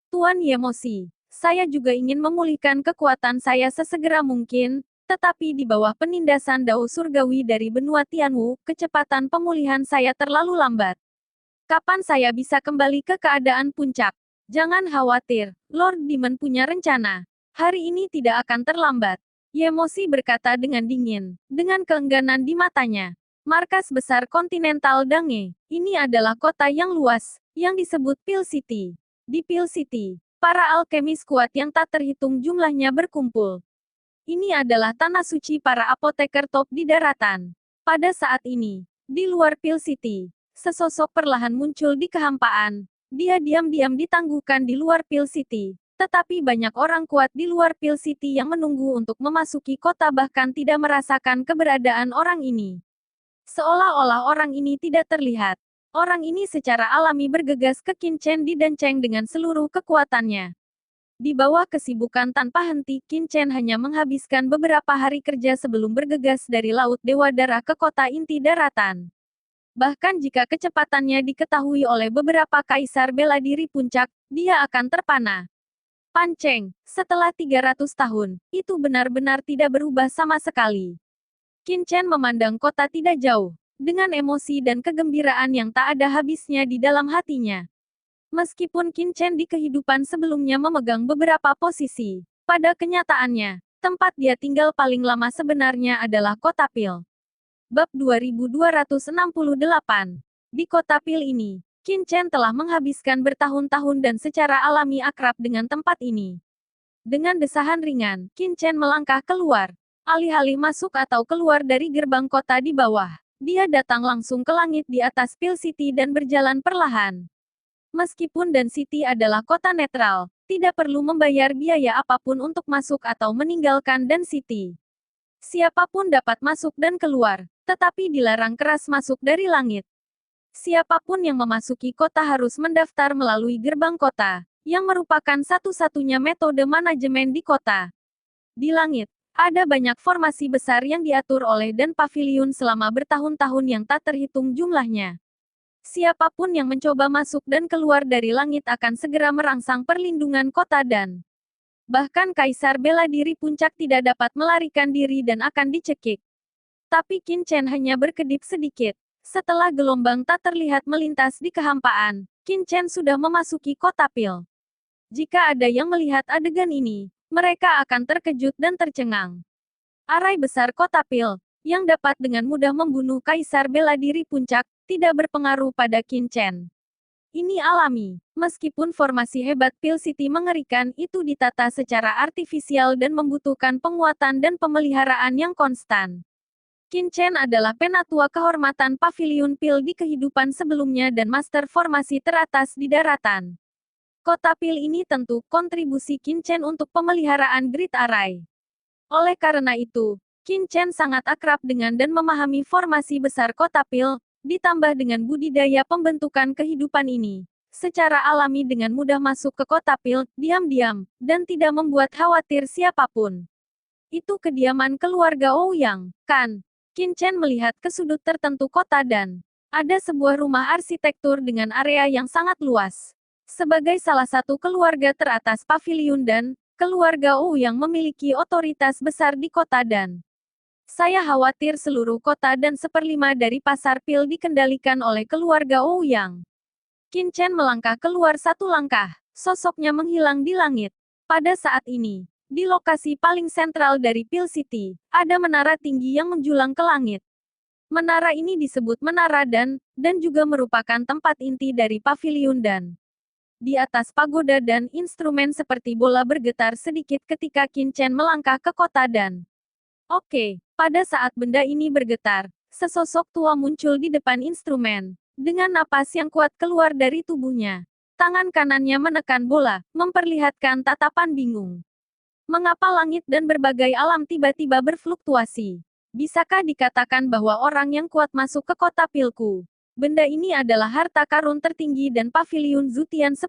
Tuan Yemosi, saya juga ingin memulihkan kekuatan saya sesegera mungkin, tetapi di bawah penindasan Dao Surgawi dari benua Tianwu, kecepatan pemulihan saya terlalu lambat. Kapan saya bisa kembali ke keadaan puncak? Jangan khawatir, Lord Demon punya rencana. Hari ini tidak akan terlambat. Yemosi berkata dengan dingin, dengan keengganan di matanya. Markas besar kontinental Dange, ini adalah kota yang luas, yang disebut Pil City. Di Pil City, para alkemis kuat yang tak terhitung jumlahnya berkumpul. Ini adalah tanah suci para apoteker top di daratan. Pada saat ini, di luar Pil City, sesosok perlahan muncul di kehampaan. Dia diam-diam ditangguhkan di luar Pil City. Tetapi banyak orang kuat di luar Pil City yang menunggu untuk memasuki kota bahkan tidak merasakan keberadaan orang ini. Seolah-olah orang ini tidak terlihat. Orang ini secara alami bergegas ke Qin Chen di Dancheng dengan seluruh kekuatannya. Di bawah kesibukan tanpa henti, Qin Chen hanya menghabiskan beberapa hari kerja sebelum bergegas dari Laut Dewa Darah ke kota inti daratan. Bahkan jika kecepatannya diketahui oleh beberapa kaisar bela diri puncak, dia akan terpana. Panceng, setelah 300 tahun, itu benar-benar tidak berubah sama sekali. Qin Chen memandang kota tidak jauh, dengan emosi dan kegembiraan yang tak ada habisnya di dalam hatinya. Meskipun Qin Chen di kehidupan sebelumnya memegang beberapa posisi, pada kenyataannya, tempat dia tinggal paling lama sebenarnya adalah kota Pil. Bab 2268. Di kota Pil ini, Qin Chen telah menghabiskan bertahun-tahun dan secara alami akrab dengan tempat ini. Dengan desahan ringan, Qin Chen melangkah keluar. Alih-alih masuk atau keluar dari gerbang kota di bawah, dia datang langsung ke langit di atas Pil City dan berjalan perlahan. Meskipun Dan City adalah kota netral, tidak perlu membayar biaya apapun untuk masuk atau meninggalkan Dan City. Siapapun dapat masuk dan keluar, tetapi dilarang keras masuk dari langit. Siapapun yang memasuki kota harus mendaftar melalui gerbang kota, yang merupakan satu-satunya metode manajemen di kota. Di langit, ada banyak formasi besar yang diatur oleh Dan Pavilion selama bertahun-tahun yang tak terhitung jumlahnya. Siapapun yang mencoba masuk dan keluar dari langit akan segera merangsang perlindungan kota Dan. Bahkan Kaisar bela diri puncak tidak dapat melarikan diri dan akan dicekik. Tapi Qin Chen hanya berkedip sedikit. Setelah gelombang tak terlihat melintas di kehampaan, Qin Chen sudah memasuki kota Pil. Jika ada yang melihat adegan ini, mereka akan terkejut dan tercengang. Arai besar kota Pil, yang dapat dengan mudah membunuh Kaisar bela diri puncak, tidak berpengaruh pada Qin Chen. Ini alami. Meskipun formasi hebat Pil City mengerikan, itu ditata secara artifisial dan membutuhkan penguatan dan pemeliharaan yang konstan. Qin Chen adalah penatua kehormatan Pavilion Pil di kehidupan sebelumnya dan master formasi teratas di daratan. Kota Pil ini tentu kontribusi Qin Chen untuk pemeliharaan Great Array. Oleh karena itu, Qin Chen sangat akrab dengan dan memahami formasi besar kota Pil, ditambah dengan budidaya pembentukan kehidupan ini. Secara alami dengan mudah masuk ke kota Pil, diam-diam, dan tidak membuat khawatir siapapun. Itu kediaman keluarga Ouyang, kan? Qin Chen melihat ke sudut tertentu kota Dan. Ada sebuah rumah arsitektur dengan area yang sangat luas. Sebagai salah satu keluarga teratas Pavilion Dan, keluarga Ouyang memiliki otoritas besar di kota Dan. Saya khawatir seluruh kota dan seperlima dari pasar Pil dikendalikan oleh keluarga Ouyang. Qin Chen melangkah keluar satu langkah, sosoknya menghilang di langit. Pada saat ini, di lokasi paling sentral dari Pil City, ada menara tinggi yang menjulang ke langit. Menara ini disebut Menara Dan juga merupakan tempat inti dari Pavilion Dan. Di atas pagoda Dan, instrumen seperti bola bergetar sedikit ketika Qin Chen melangkah ke kota Dan. Oke, pada saat benda ini bergetar, sesosok tua muncul di depan instrumen. Dengan napas yang kuat keluar dari tubuhnya. Tangan kanannya menekan bola, memperlihatkan tatapan bingung. Mengapa langit dan berbagai alam tiba-tiba berfluktuasi? Bisakah dikatakan bahwa orang yang kuat masuk ke kota pilku? Benda ini adalah harta karun tertinggi dan paviliun Zutian 10.000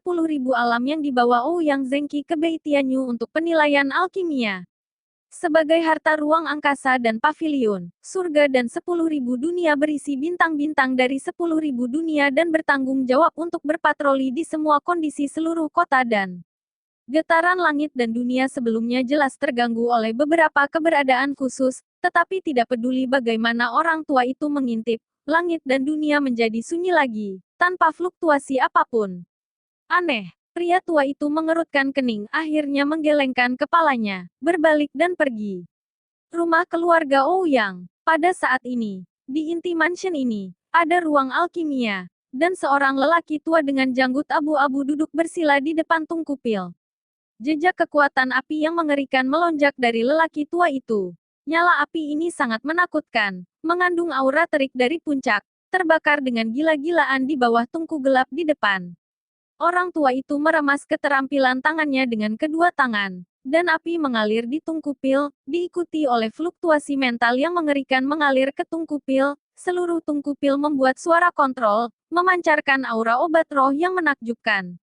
alam yang dibawa Ouyang Zengqi ke Bei Tianyu untuk penilaian alkimia. Sebagai harta ruang angkasa dan paviliun, surga dan 10.000 dunia berisi bintang-bintang dari 10.000 dunia dan bertanggung jawab untuk berpatroli di semua kondisi seluruh kota dan getaran langit dan dunia sebelumnya jelas terganggu oleh beberapa keberadaan khusus, tetapi tidak peduli bagaimana orang tua itu mengintip, langit dan dunia menjadi sunyi lagi, tanpa fluktuasi apapun. Aneh. Pria tua itu mengerutkan kening, akhirnya menggelengkan kepalanya, berbalik dan pergi. Rumah keluarga Ouyang. Pada saat ini, di inti mansion ini, ada ruang alkimia, dan seorang lelaki tua dengan janggut abu-abu duduk bersila di depan tungku pil. Jejak kekuatan api yang mengerikan melonjak dari lelaki tua itu. Nyala api ini sangat menakutkan, mengandung aura terik dari puncak, terbakar dengan gila-gilaan di bawah tungku gelap di depan. Orang tua itu meremas keterampilan tangannya dengan kedua tangan, dan api mengalir di tungku pil, diikuti oleh fluktuasi mental yang mengerikan mengalir ke tungku pil. Seluruh tungku pil membuat suara kontrol, memancarkan aura obat roh yang menakjubkan.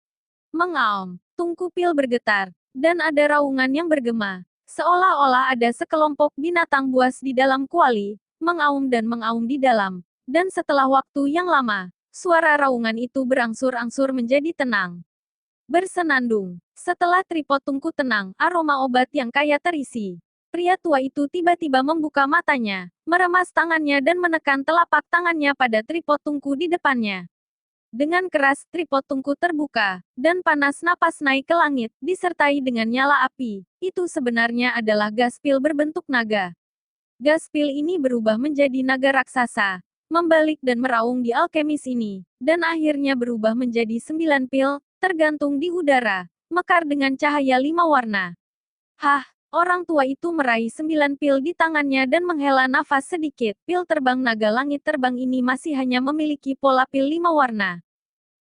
Mengaum, tungku pil bergetar, dan ada raungan yang bergema. Seolah-olah ada sekelompok binatang buas di dalam kuali, mengaum di dalam. Dan setelah waktu yang lama, suara raungan itu berangsur-angsur menjadi tenang. Bersenandung. Setelah tripod tungku tenang, aroma obat yang kaya terisi. Pria tua itu tiba-tiba membuka matanya, meremas tangannya dan menekan telapak tangannya pada tripod tungku di depannya. Dengan keras, tripod tungku terbuka, dan panas napas naik ke langit, disertai dengan nyala api. Itu sebenarnya adalah gas pil berbentuk naga. Gas pil ini berubah menjadi naga raksasa, membalik dan meraung di alkemis ini, dan akhirnya berubah menjadi 9 pil, tergantung di udara, mekar dengan cahaya 5 warna. Hah, orang tua itu meraih 9 pil di tangannya dan menghela nafas sedikit. Pil terbang naga langit terbang ini masih hanya memiliki pola pil 5 warna.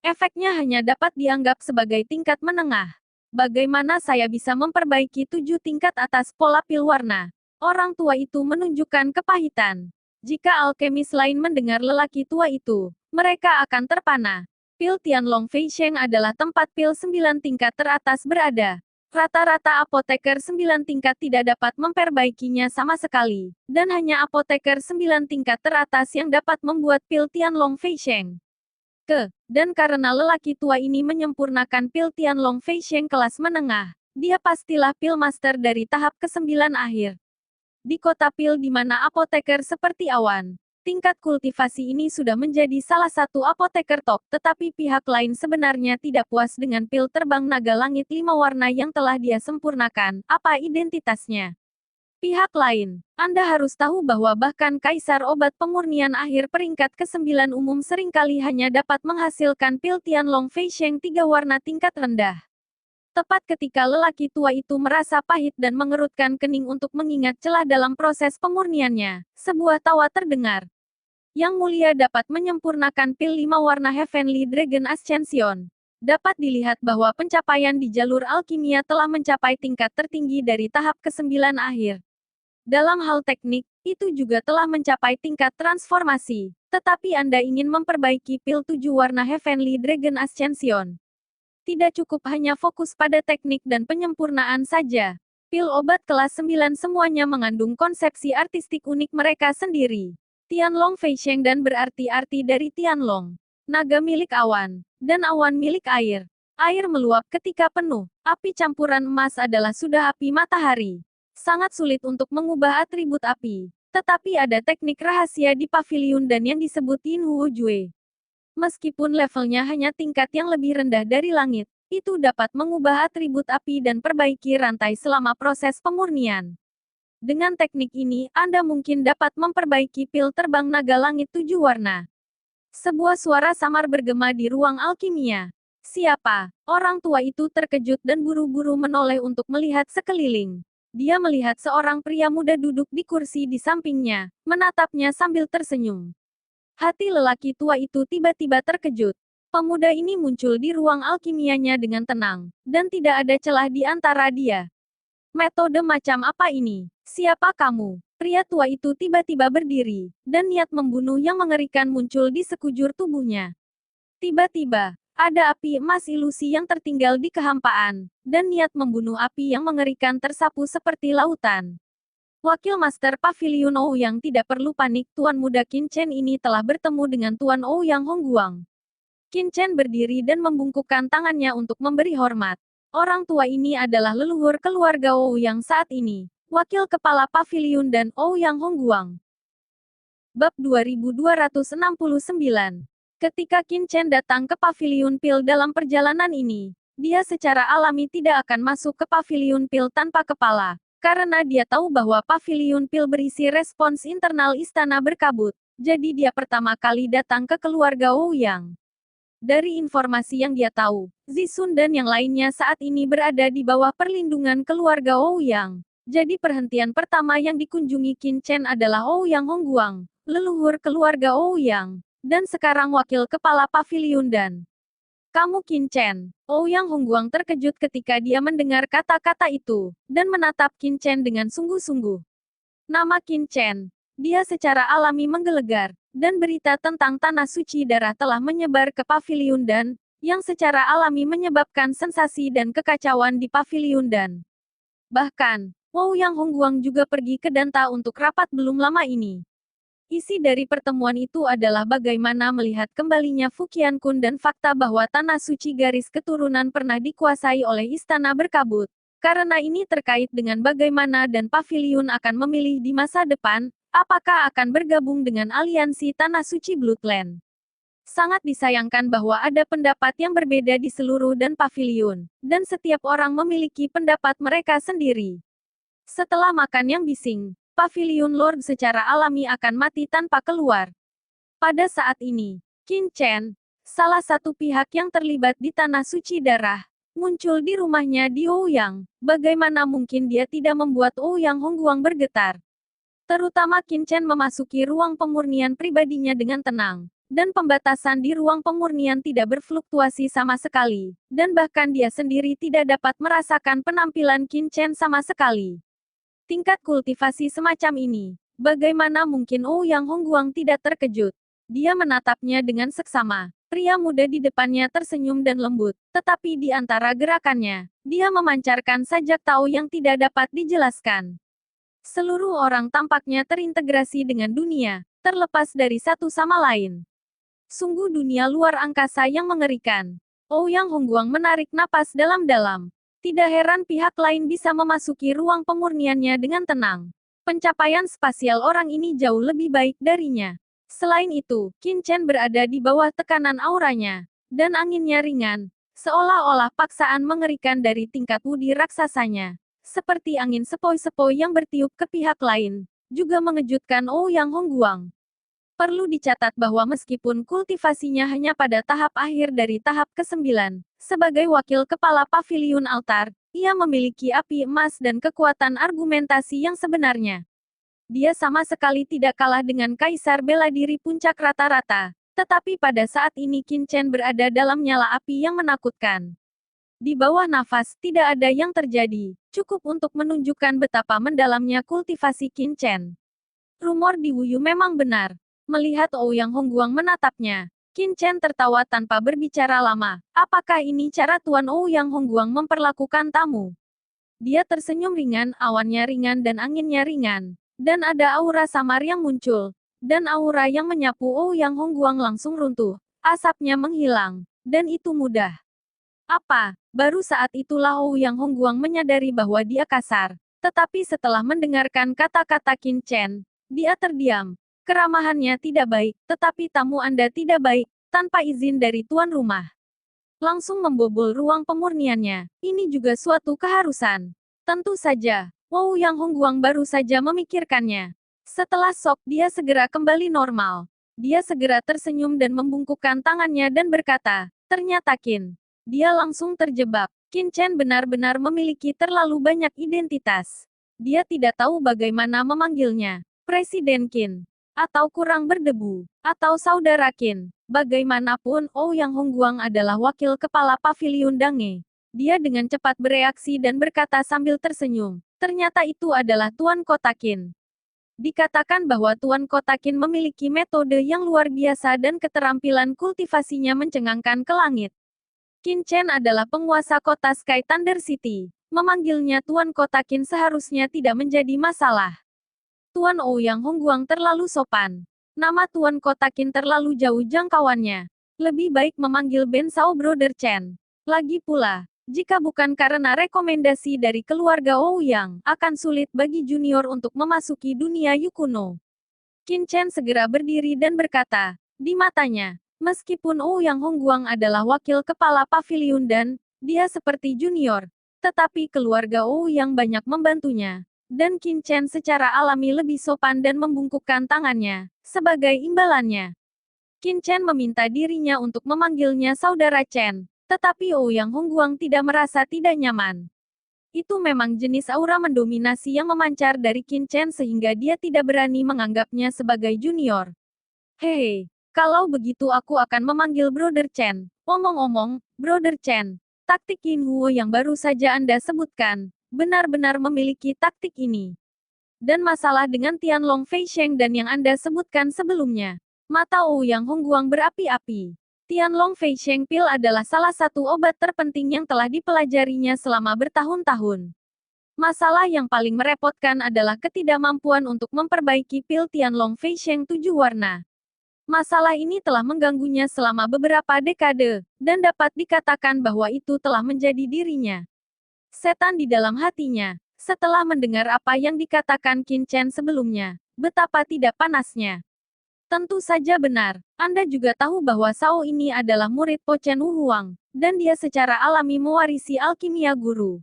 Efeknya hanya dapat dianggap sebagai tingkat menengah. Bagaimana saya bisa memperbaiki 7 tingkat atas pola pil warna? Orang tua itu menunjukkan kepahitan. Jika alkemis lain mendengar lelaki tua itu, mereka akan terpana. Pil Tianlong Feisheng adalah tempat pil 9 tingkat teratas berada. Rata-rata apoteker 9 tingkat tidak dapat memperbaikinya sama sekali, dan hanya apoteker 9 tingkat teratas yang dapat membuat pil Tianlong Feisheng. Dan karena lelaki tua ini menyempurnakan pil Tianlong Feisheng kelas menengah, dia pastilah pil master dari tahap ke-9 akhir. Di kota pil di mana apoteker seperti awan, tingkat kultivasi ini sudah menjadi salah satu apoteker top, tetapi pihak lain sebenarnya tidak puas dengan pil terbang naga langit 5 warna yang telah dia sempurnakan. Apa identitasnya? Pihak lain, Anda harus tahu bahwa bahkan kaisar obat pemurnian akhir peringkat ke-9 umum seringkali hanya dapat menghasilkan pil Tianlong Feisheng 3 warna tingkat rendah. Tepat ketika lelaki tua itu merasa pahit dan mengerutkan kening untuk mengingat celah dalam proses pemurniannya, sebuah tawa terdengar. Yang mulia dapat menyempurnakan pil 5 warna Heavenly Dragon Ascension. Dapat dilihat bahwa pencapaian di jalur alkimia telah mencapai tingkat tertinggi dari tahap ke-9 akhir. Dalam hal teknik, itu juga telah mencapai tingkat transformasi. Tetapi Anda ingin memperbaiki pil 7 warna Heavenly Dragon Ascension. Tidak cukup hanya fokus pada teknik dan penyempurnaan saja. Pil obat kelas 9 semuanya mengandung konsepsi artistik unik mereka sendiri. Tianlong Feisheng dan berarti-arti dari Tianlong. Naga milik awan, dan awan milik air. Air meluap ketika penuh. Api campuran emas adalah sudah api matahari. Sangat sulit untuk mengubah atribut api. Tetapi ada teknik rahasia di paviliun dan yang disebut Yin Huo Jue. Meskipun levelnya hanya tingkat yang lebih rendah dari langit, itu dapat mengubah atribut api dan perbaiki rantai selama proses pemurnian. Dengan teknik ini, Anda mungkin dapat memperbaiki pil terbang naga langit 7 warna. Sebuah suara samar bergema di ruang alkimia. Siapa? Orang tua itu terkejut dan buru-buru menoleh untuk melihat sekeliling. Dia melihat seorang pria muda duduk di kursi di sampingnya, menatapnya sambil tersenyum. Hati lelaki tua itu tiba-tiba terkejut. Pemuda ini muncul di ruang alkimianya dengan tenang, dan tidak ada celah di antara dia. Metode macam apa ini? Siapa kamu? Pria tua itu tiba-tiba berdiri, dan niat membunuh yang mengerikan muncul di sekujur tubuhnya. Tiba-tiba, ada api emas ilusi yang tertinggal di kehampaan, dan niat membunuh api yang mengerikan tersapu seperti lautan. Wakil Master Pavilion Ouyang tidak perlu panik, Tuan Muda Qin Chen ini telah bertemu dengan Tuan Ouyang Hongguang. Qin Chen berdiri dan membungkukkan tangannya untuk memberi hormat. Orang tua ini adalah leluhur keluarga Ouyang saat ini, Wakil Kepala Pavilion dan Ouyang Hongguang. Bab 2269. Ketika Qin Chen datang ke Pavilion Pil dalam perjalanan ini, dia secara alami tidak akan masuk ke Pavilion Pil tanpa kepala, karena dia tahu bahwa Pavilion Pil berisi respons internal Istana Berkabut, jadi dia pertama kali datang ke keluarga Ouyang. Dari informasi yang dia tahu, Zisun dan yang lainnya saat ini berada di bawah perlindungan keluarga Ouyang. Jadi perhentian pertama yang dikunjungi Qin Chen adalah Ouyang Hongguang, leluhur keluarga Ouyang, dan sekarang wakil kepala pavilion dan kamu Qin Chen. Ouyang Hongguang terkejut ketika dia mendengar kata-kata itu, dan menatap Qin Chen dengan sungguh-sungguh. Nama Qin Chen. Dia secara alami menggelegar, dan berita tentang tanah suci darah telah menyebar ke pavilion dan, yang secara alami menyebabkan sensasi dan kekacauan di pavilion dan. Bahkan, Ouyang Hongguang juga pergi ke Danta untuk rapat belum lama ini. Isi dari pertemuan itu adalah bagaimana melihat kembalinya Fuqian Kun dan fakta bahwa tanah suci garis keturunan pernah dikuasai oleh Istana Berkabut. Karena ini terkait dengan bagaimana dan pavilion akan memilih di masa depan, apakah akan bergabung dengan aliansi Tanah Suci Bloodland. Sangat disayangkan bahwa ada pendapat yang berbeda di seluruh dan pavilion, dan setiap orang memiliki pendapat mereka sendiri. Setelah makan yang bising, Pavilion Lord secara alami akan mati tanpa keluar. Pada saat ini, Qin Chen, salah satu pihak yang terlibat di Tanah Suci Darah, muncul di rumahnya di Ouyang. Bagaimana mungkin dia tidak membuat Ouyang Hongguang bergetar? Terutama Qin Chen memasuki ruang pemurnian pribadinya dengan tenang, dan pembatasan di ruang pemurnian tidak berfluktuasi sama sekali, dan bahkan dia sendiri tidak dapat merasakan penampilan Qin Chen sama sekali. Tingkat kultivasi semacam ini, bagaimana mungkin Ouyang Hongguang tidak terkejut? Dia menatapnya dengan seksama. Pria muda di depannya tersenyum dan lembut, tetapi di antara gerakannya, dia memancarkan sajak tahu yang tidak dapat dijelaskan. Seluruh orang tampaknya terintegrasi dengan dunia, terlepas dari satu sama lain. Sungguh dunia luar angkasa yang mengerikan. Ouyang Hongguang menarik napas dalam-dalam. Tidak heran pihak lain bisa memasuki ruang pemurniannya dengan tenang. Pencapaian spasial orang ini jauh lebih baik darinya. Selain itu, Qin Chen berada di bawah tekanan auranya, dan anginnya ringan, seolah-olah paksaan mengerikan dari tingkat wudi raksasanya. Seperti angin sepoi-sepoi yang bertiup ke pihak lain, juga mengejutkan Ouyang Hongguang. Perlu dicatat bahwa meskipun kultivasinya hanya pada tahap akhir dari tahap ke-9, sebagai wakil kepala pavilion altar, ia memiliki api emas dan kekuatan argumentasi yang sebenarnya. Dia sama sekali tidak kalah dengan Kaisar Bela Diri Puncak rata-rata, tetapi pada saat ini Qin Chen berada dalam nyala api yang menakutkan. Di bawah nafas, tidak ada yang terjadi, cukup untuk menunjukkan betapa mendalamnya kultivasi Qin Chen. Rumor di Wuyu memang benar. Melihat Ouyang Hongguang menatapnya, Qin Chen tertawa tanpa berbicara lama. Apakah ini cara Tuan Ouyang Hongguang memperlakukan tamu? Dia tersenyum ringan, awannya ringan dan anginnya ringan. Dan ada aura samar yang muncul. Dan aura yang menyapu Ouyang Hongguang langsung runtuh. Asapnya menghilang. Dan itu mudah. Apa? Baru saat itulah Ouyang Hongguang menyadari bahwa dia kasar. Tetapi setelah mendengarkan kata-kata Qin Chen, dia terdiam. Keramahannya tidak baik, tetapi tamu Anda tidak baik, tanpa izin dari tuan rumah. Langsung membobol ruang pemurniannya, ini juga suatu keharusan. Tentu saja, Ouyang Hongguang baru saja memikirkannya. Setelah shock dia segera kembali normal. Dia segera tersenyum dan membungkukkan tangannya dan berkata, ternyata Qin. Dia langsung terjebak. Qin Chen benar-benar memiliki terlalu banyak identitas. Dia tidak tahu bagaimana memanggilnya. Presiden Qin. Atau kurang berdebu, atau saudara Qin. Bagaimanapun, Ouyang Hongguang adalah wakil kepala pavilion Dange. Dia dengan cepat bereaksi dan berkata sambil tersenyum, ternyata itu adalah Tuan Kota Qin. Dikatakan bahwa Tuan Kotakin memiliki metode yang luar biasa dan keterampilan kultivasinya mencengangkan ke langit. Qin Chen adalah penguasa kota Sky Thunder City. Memanggilnya Tuan Kotakin seharusnya tidak menjadi masalah. Tuan Ouyang Hongguang terlalu sopan. Nama Tuan Kotakin terlalu jauh jangkauannya. Lebih baik memanggil Ben Sao Brother Chen. Lagi pula, jika bukan karena rekomendasi dari keluarga Ouyang, akan sulit bagi junior untuk memasuki dunia Yu kuno. Qin Chen segera berdiri dan berkata, di matanya, meskipun Ouyang Hongguang adalah wakil kepala paviliun dan dia seperti junior, tetapi keluarga Ouyang banyak membantunya. Dan Qin Chen secara alami lebih sopan dan membungkukkan tangannya, sebagai imbalannya. Qin Chen meminta dirinya untuk memanggilnya saudara Chen, tetapi Ouyang Hongguang tidak merasa tidak nyaman. Itu memang jenis aura mendominasi yang memancar dari Qin Chen sehingga dia tidak berani menganggapnya sebagai junior. Hehe, kalau begitu aku akan memanggil Brother Chen. Omong-omong, Brother Chen, taktik Yin Huo yang baru saja Anda sebutkan, benar-benar memiliki taktik ini. Dan masalah dengan Tianlong Feisheng dan yang Anda sebutkan sebelumnya. Mata Ouyang Hongguang berapi-api. Tianlong Feisheng Pil adalah salah satu obat terpenting yang telah dipelajarinya selama bertahun-tahun. Masalah yang paling merepotkan adalah ketidakmampuan untuk memperbaiki pil Tianlong Feisheng 7 warna. Masalah ini telah mengganggunya selama beberapa dekade, dan dapat dikatakan bahwa itu telah menjadi dirinya. Setan di dalam hatinya, setelah mendengar apa yang dikatakan Qin Chen sebelumnya, betapa tidak panasnya. Tentu saja benar, Anda juga tahu bahwa Sao ini adalah murid Po Chen Wu Huang, dan dia secara alami mewarisi alkimia guru.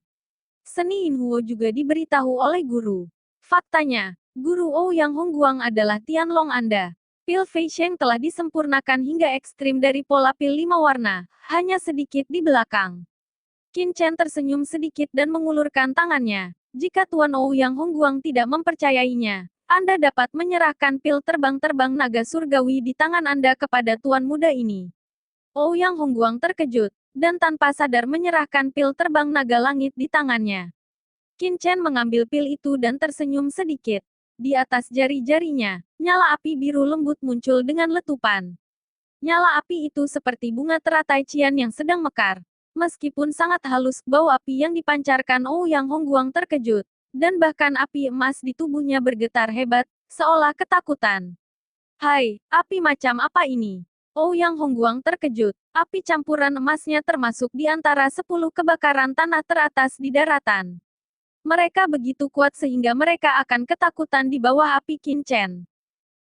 Seni Yin Huo juga diberitahu oleh guru. Faktanya, guru Ouyang Hongguang adalah Tianlong Anda. Pil Feisheng telah disempurnakan hingga ekstrim dari pola pil 5 warna, hanya sedikit di belakang. Qin Chen tersenyum sedikit dan mengulurkan tangannya. Jika Tuan Ouyang Hongguang tidak mempercayainya, Anda dapat menyerahkan pil terbang-terbang naga surgawi di tangan Anda kepada Tuan muda ini. Ouyang Hongguang terkejut, dan tanpa sadar menyerahkan pil terbang naga langit di tangannya. Qin Chen mengambil pil itu dan tersenyum sedikit. Di atas jari-jarinya, nyala api biru lembut muncul dengan letupan. Nyala api itu seperti bunga teratai cian yang sedang mekar. Meskipun sangat halus, bau api yang dipancarkan Ouyang Hongguang terkejut. Dan bahkan api emas di tubuhnya bergetar hebat, seolah ketakutan. Hai, api macam apa ini? Ouyang Hongguang terkejut. Api campuran emasnya termasuk di antara 10 kebakaran tanah teratas di daratan. Mereka begitu kuat sehingga mereka akan ketakutan di bawah api Qin Chen.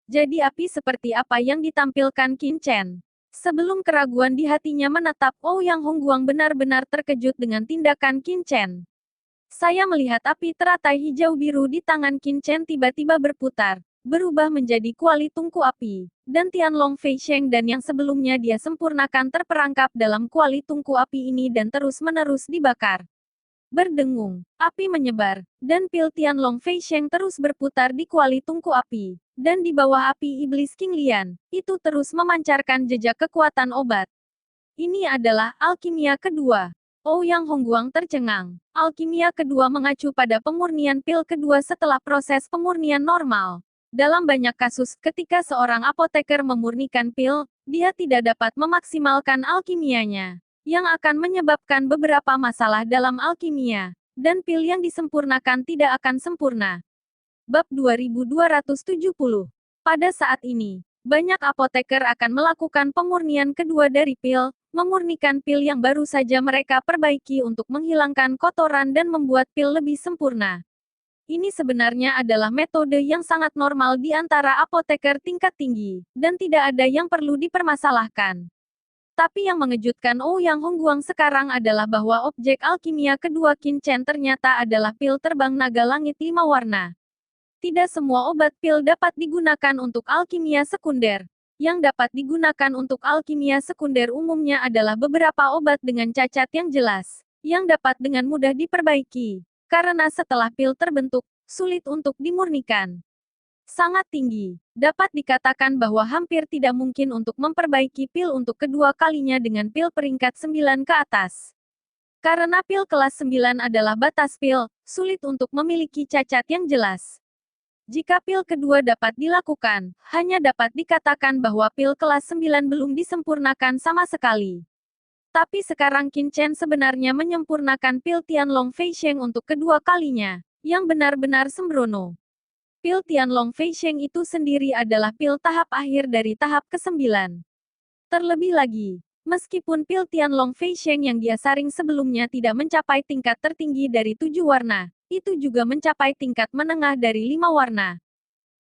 Jadi api seperti apa yang ditampilkan Qin Chen? Sebelum keraguan di hatinya menetap, Ouyang Hongguang benar-benar terkejut dengan tindakan Qin Chen. Saya melihat api teratai hijau biru di tangan Qin Chen tiba-tiba berputar, berubah menjadi kuali tungku api, dan Tianlong Feisheng dan yang sebelumnya dia sempurnakan terperangkap dalam kuali tungku api ini dan terus-menerus dibakar. Berdengung, api menyebar, dan pil Tianlong Feisheng terus berputar di kuali tungku api, dan di bawah api iblis King Lian, itu terus memancarkan jejak kekuatan obat. Ini adalah alkimia kedua. Ouyang Hongguang tercengang. Alkimia kedua mengacu pada pemurnian pil kedua setelah proses pemurnian normal. Dalam banyak kasus, ketika seorang apoteker memurnikan pil, dia tidak dapat memaksimalkan alkimianya, yang akan menyebabkan beberapa masalah dalam alkimia, dan pil yang disempurnakan tidak akan sempurna. Bab 2270. Pada saat ini, banyak apoteker akan melakukan pemurnian kedua dari pil, memurnikan pil yang baru saja mereka perbaiki untuk menghilangkan kotoran dan membuat pil lebih sempurna. Ini sebenarnya adalah metode yang sangat normal di antara apoteker tingkat tinggi, dan tidak ada yang perlu dipermasalahkan. Tapi yang mengejutkan Ouyang Hongguang sekarang adalah bahwa objek alkimia kedua Qin Chen ternyata adalah pil terbang naga langit 5 warna. Tidak semua obat pil dapat digunakan untuk alkimia sekunder. Yang dapat digunakan untuk alkimia sekunder umumnya adalah beberapa obat dengan cacat yang jelas, yang dapat dengan mudah diperbaiki, karena setelah pil terbentuk, sulit untuk dimurnikan. Sangat tinggi. Dapat dikatakan bahwa hampir tidak mungkin untuk memperbaiki pil untuk kedua kalinya dengan pil peringkat 9 ke atas. Karena pil kelas 9 adalah batas pil, sulit untuk memiliki cacat yang jelas. Jika pil kedua dapat dilakukan, hanya dapat dikatakan bahwa pil kelas 9 belum disempurnakan sama sekali. Tapi sekarang Qin Chen sebenarnya menyempurnakan pil Tianlong Feisheng untuk kedua kalinya, yang benar-benar sembrono. Pil Tianlong Feisheng itu sendiri adalah pil tahap akhir dari tahap ke-9. Terlebih lagi, meskipun pil Tianlong Feisheng yang dia saring sebelumnya tidak mencapai tingkat tertinggi dari 7 warna, itu juga mencapai tingkat menengah dari 5 warna.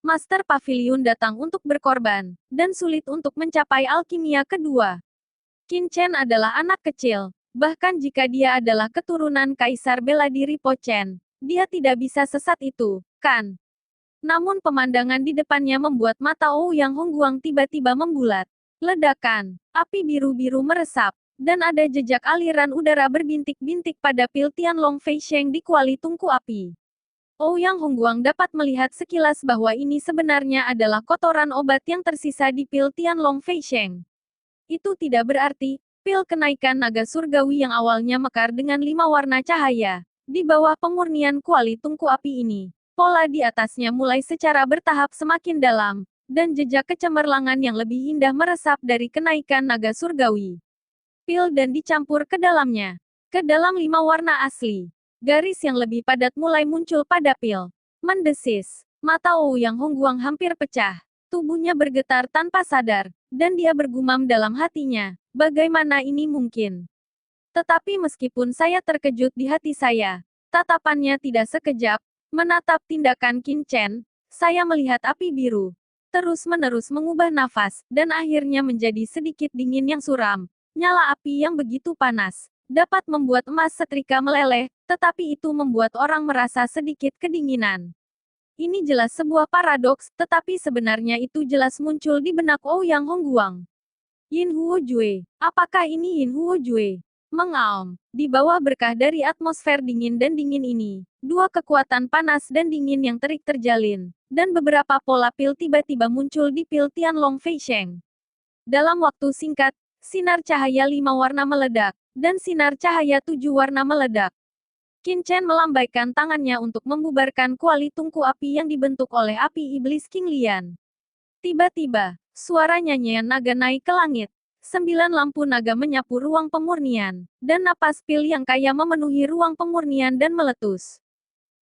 Master Pavilion datang untuk berkorban, dan sulit untuk mencapai alkimia kedua. Qin Chen adalah anak kecil, bahkan jika dia adalah keturunan Kaisar Bela Diri Po Chen, dia tidak bisa sesat itu, kan? Namun pemandangan di depannya membuat mata Ouyang Hongguang tiba-tiba membulat. Ledakan, api biru-biru meresap, dan ada jejak aliran udara berbintik-bintik pada pil Tianlong Feisheng di kuali tungku api. Ouyang Hongguang dapat melihat sekilas bahwa ini sebenarnya adalah kotoran obat yang tersisa di pil Tianlong Feisheng. Itu tidak berarti, pil kenaikan naga surgawi yang awalnya mekar dengan 5 warna cahaya. Di bawah pemurnian kuali tungku api ini, pola di atasnya mulai secara bertahap semakin dalam, dan jejak kecemerlangan yang lebih indah meresap dari kenaikan naga surgawi. Pil dan dicampur ke dalamnya. Ke dalam 5 warna asli. Garis yang lebih padat mulai muncul pada pil. Mendesis. Mata Ouyang Hongguang hampir pecah. Tubuhnya bergetar tanpa sadar, dan dia bergumam dalam hatinya, bagaimana ini mungkin? Tetapi meskipun saya terkejut di hati saya, tatapannya tidak sekejap, menatap tindakan Qin Chen, saya melihat api biru. Terus-menerus mengubah nafas, dan akhirnya menjadi sedikit dingin yang suram. Nyala api yang begitu panas dapat membuat emas setrika meleleh, tetapi itu membuat orang merasa sedikit kedinginan. Ini jelas sebuah paradoks, tetapi sebenarnya itu jelas muncul di benak Ouyang Hongguang. Yin Huo Jue, apakah ini Yin Huo Jue? Mengaum, di bawah berkah dari atmosfer dingin dan dingin ini, dua kekuatan panas dan dingin yang terik terjalin, dan beberapa pola pil tiba-tiba muncul di pil Tianlong Feisheng. Dalam waktu singkat, sinar cahaya 5 warna meledak, dan sinar cahaya 7 warna meledak. Qin Chen melambaikan tangannya untuk membubarkan kuali tungku api yang dibentuk oleh api iblis King Lian. Tiba-tiba, suara nyanyian naga naik ke langit. 9 lampu naga menyapu ruang pemurnian, dan napas pil yang kaya memenuhi ruang pemurnian dan meletus.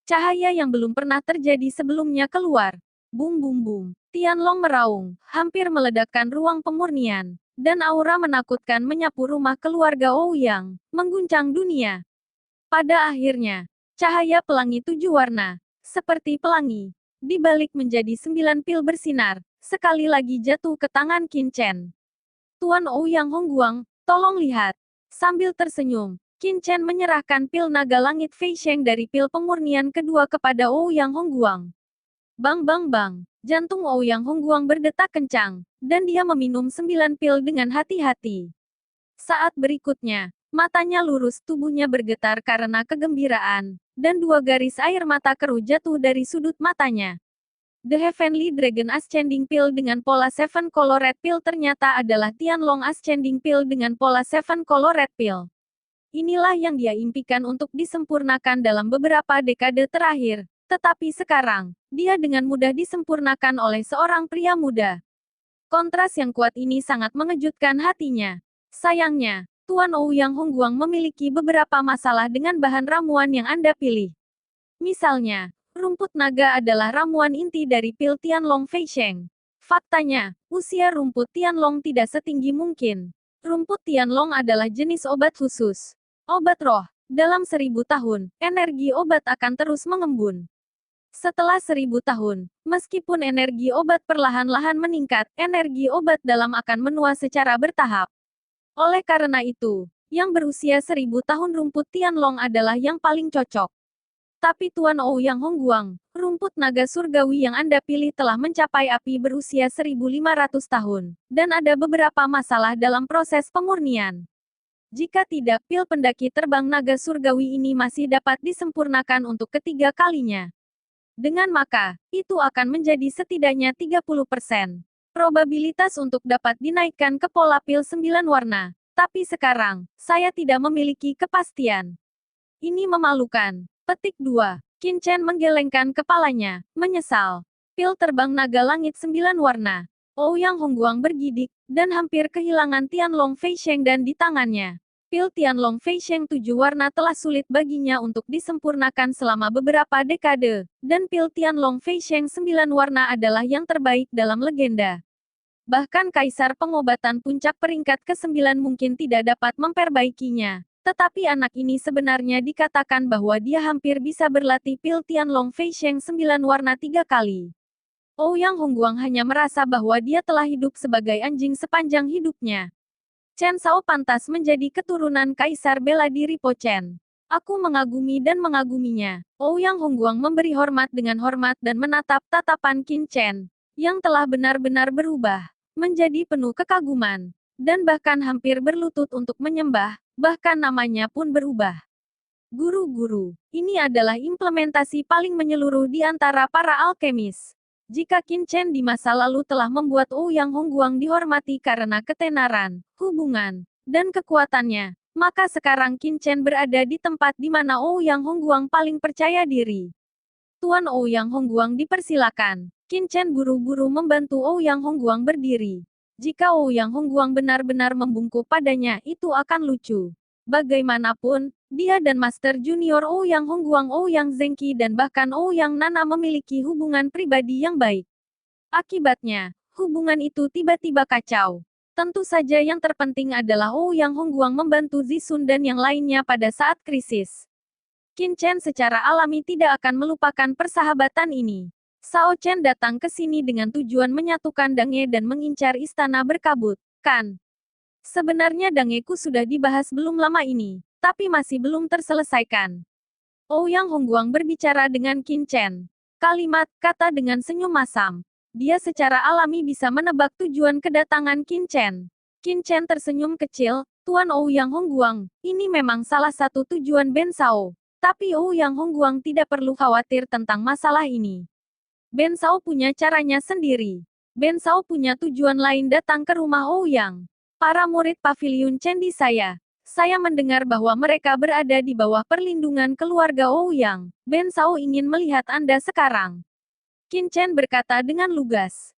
Cahaya yang belum pernah terjadi sebelumnya keluar. Bum bum bum. Tianlong meraung, hampir meledakkan ruang pemurnian, dan aura menakutkan menyapu rumah keluarga Ouyang, mengguncang dunia. Pada akhirnya, cahaya pelangi 7 warna, seperti pelangi, dibalik menjadi 9 pil bersinar, sekali lagi jatuh ke tangan Qin Chen. Tuan Ouyang Hongguang, tolong lihat. Sambil tersenyum, Qin Chen menyerahkan pil naga langit Feisheng dari pil pemurnian kedua kepada Ouyang Hongguang. Bang bang bang, jantung Ouyang Hongguang berdetak kencang, dan dia meminum 9 pil dengan hati-hati. Saat berikutnya, matanya lurus, tubuhnya bergetar karena kegembiraan, dan 2 garis air mata keruh jatuh dari sudut matanya. The Heavenly Dragon Ascending Pill dengan pola Seven Colored Pill ternyata adalah Tianlong Ascending Pill dengan pola Seven Colored Pill. Inilah yang dia impikan untuk disempurnakan dalam beberapa dekade terakhir. Tetapi sekarang, dia dengan mudah disempurnakan oleh seorang pria muda. Kontras yang kuat ini sangat mengejutkan hatinya. Sayangnya, Tuan Ouyang Hongguang memiliki beberapa masalah dengan bahan ramuan yang Anda pilih. Misalnya, rumput naga adalah ramuan inti dari pil Tianlong Feisheng. Faktanya, usia rumput Tianlong tidak setinggi mungkin. Rumput Tianlong adalah jenis obat khusus. Obat roh. Dalam 1000 tahun, energi obat akan terus mengembun. Setelah 1000 tahun, meskipun energi obat perlahan-lahan meningkat, energi obat dalam akan menua secara bertahap. Oleh karena itu, yang berusia 1000 tahun rumput Tianlong adalah yang paling cocok. Tapi Tuan Ouyang Hongguang, rumput naga surgawi yang Anda pilih telah mencapai api berusia 1500 tahun, dan ada beberapa masalah dalam proses pemurnian. Jika tidak, pil pendaki terbang naga surgawi ini masih dapat disempurnakan untuk ketiga kalinya. Dengan maka, itu akan menjadi setidaknya 30%. Probabilitas untuk dapat dinaikkan ke pola pil 9 warna. Tapi sekarang, saya tidak memiliki kepastian. Ini memalukan. Petik 2. Qin Chen menggelengkan kepalanya, menyesal. Pil terbang naga langit 9 warna. Ouyang Hongguang bergidik, dan hampir kehilangan Tianlong Feisheng dan di tangannya. Pil Tianlong Feisheng 7 warna telah sulit baginya untuk disempurnakan selama beberapa dekade, dan pil Tianlong Feisheng 9 warna adalah yang terbaik dalam legenda. Bahkan Kaisar Pengobatan Puncak peringkat ke-9 mungkin tidak dapat memperbaikinya. Tetapi anak ini sebenarnya dikatakan bahwa dia hampir bisa berlatih pil Tianlong Feisheng 9 warna 3 kali. Ouyang Hongguang hanya merasa bahwa dia telah hidup sebagai anjing sepanjang hidupnya. Chen Shao pantas menjadi keturunan Kaisar Bela Diri Po Chen. Aku mengagumi dan mengaguminya. Ouyang Hongguang memberi hormat dengan hormat dan menatap tatapan Qin Chen, yang telah benar-benar berubah, menjadi penuh kekaguman, dan bahkan hampir berlutut untuk menyembah, bahkan namanya pun berubah. Guru-guru, ini adalah implementasi paling menyeluruh di antara para alkemis. Jika Qin Chen di masa lalu telah membuat Ouyang Hongguang dihormati karena ketenaran, hubungan, dan kekuatannya, maka sekarang Qin Chen berada di tempat di mana Ouyang Hongguang paling percaya diri. Tuan Ouyang Hongguang dipersilakan. Qin Chen buru-buru membantu Ouyang Hongguang berdiri. Jika Ouyang Hongguang benar-benar membungkuk padanya, itu akan lucu. Bagaimanapun, dia dan Master Junior Ouyang Hongguang, Ouyang Zengqi dan bahkan Ouyang Nana memiliki hubungan pribadi yang baik. Akibatnya, hubungan itu tiba-tiba kacau. Tentu saja yang terpenting adalah Ouyang Hongguang membantu Zisun dan yang lainnya pada saat krisis. Qin Chen secara alami tidak akan melupakan persahabatan ini. Shao Chen datang ke sini dengan tujuan menyatukan Dange dan mengincar istana berkabut, kan? Sebenarnya Dangeku sudah dibahas belum lama ini, tapi masih belum terselesaikan. Ouyang Hongguang berbicara dengan Qin Chen. Kata dengan senyum masam. Dia secara alami bisa menebak tujuan kedatangan Qin Chen. Qin Chen tersenyum kecil, Tuan Ouyang Hongguang, ini memang salah satu tujuan Ben Shao. Tapi Ouyang Hongguang tidak perlu khawatir tentang masalah ini. Ben Shao punya caranya sendiri. Ben Shao punya tujuan lain datang ke rumah Ouyang. Para murid paviliun Cendi saya mendengar bahwa mereka berada di bawah perlindungan keluarga Ouyang. Ben Shao ingin melihat Anda sekarang. Qin Chen berkata dengan lugas.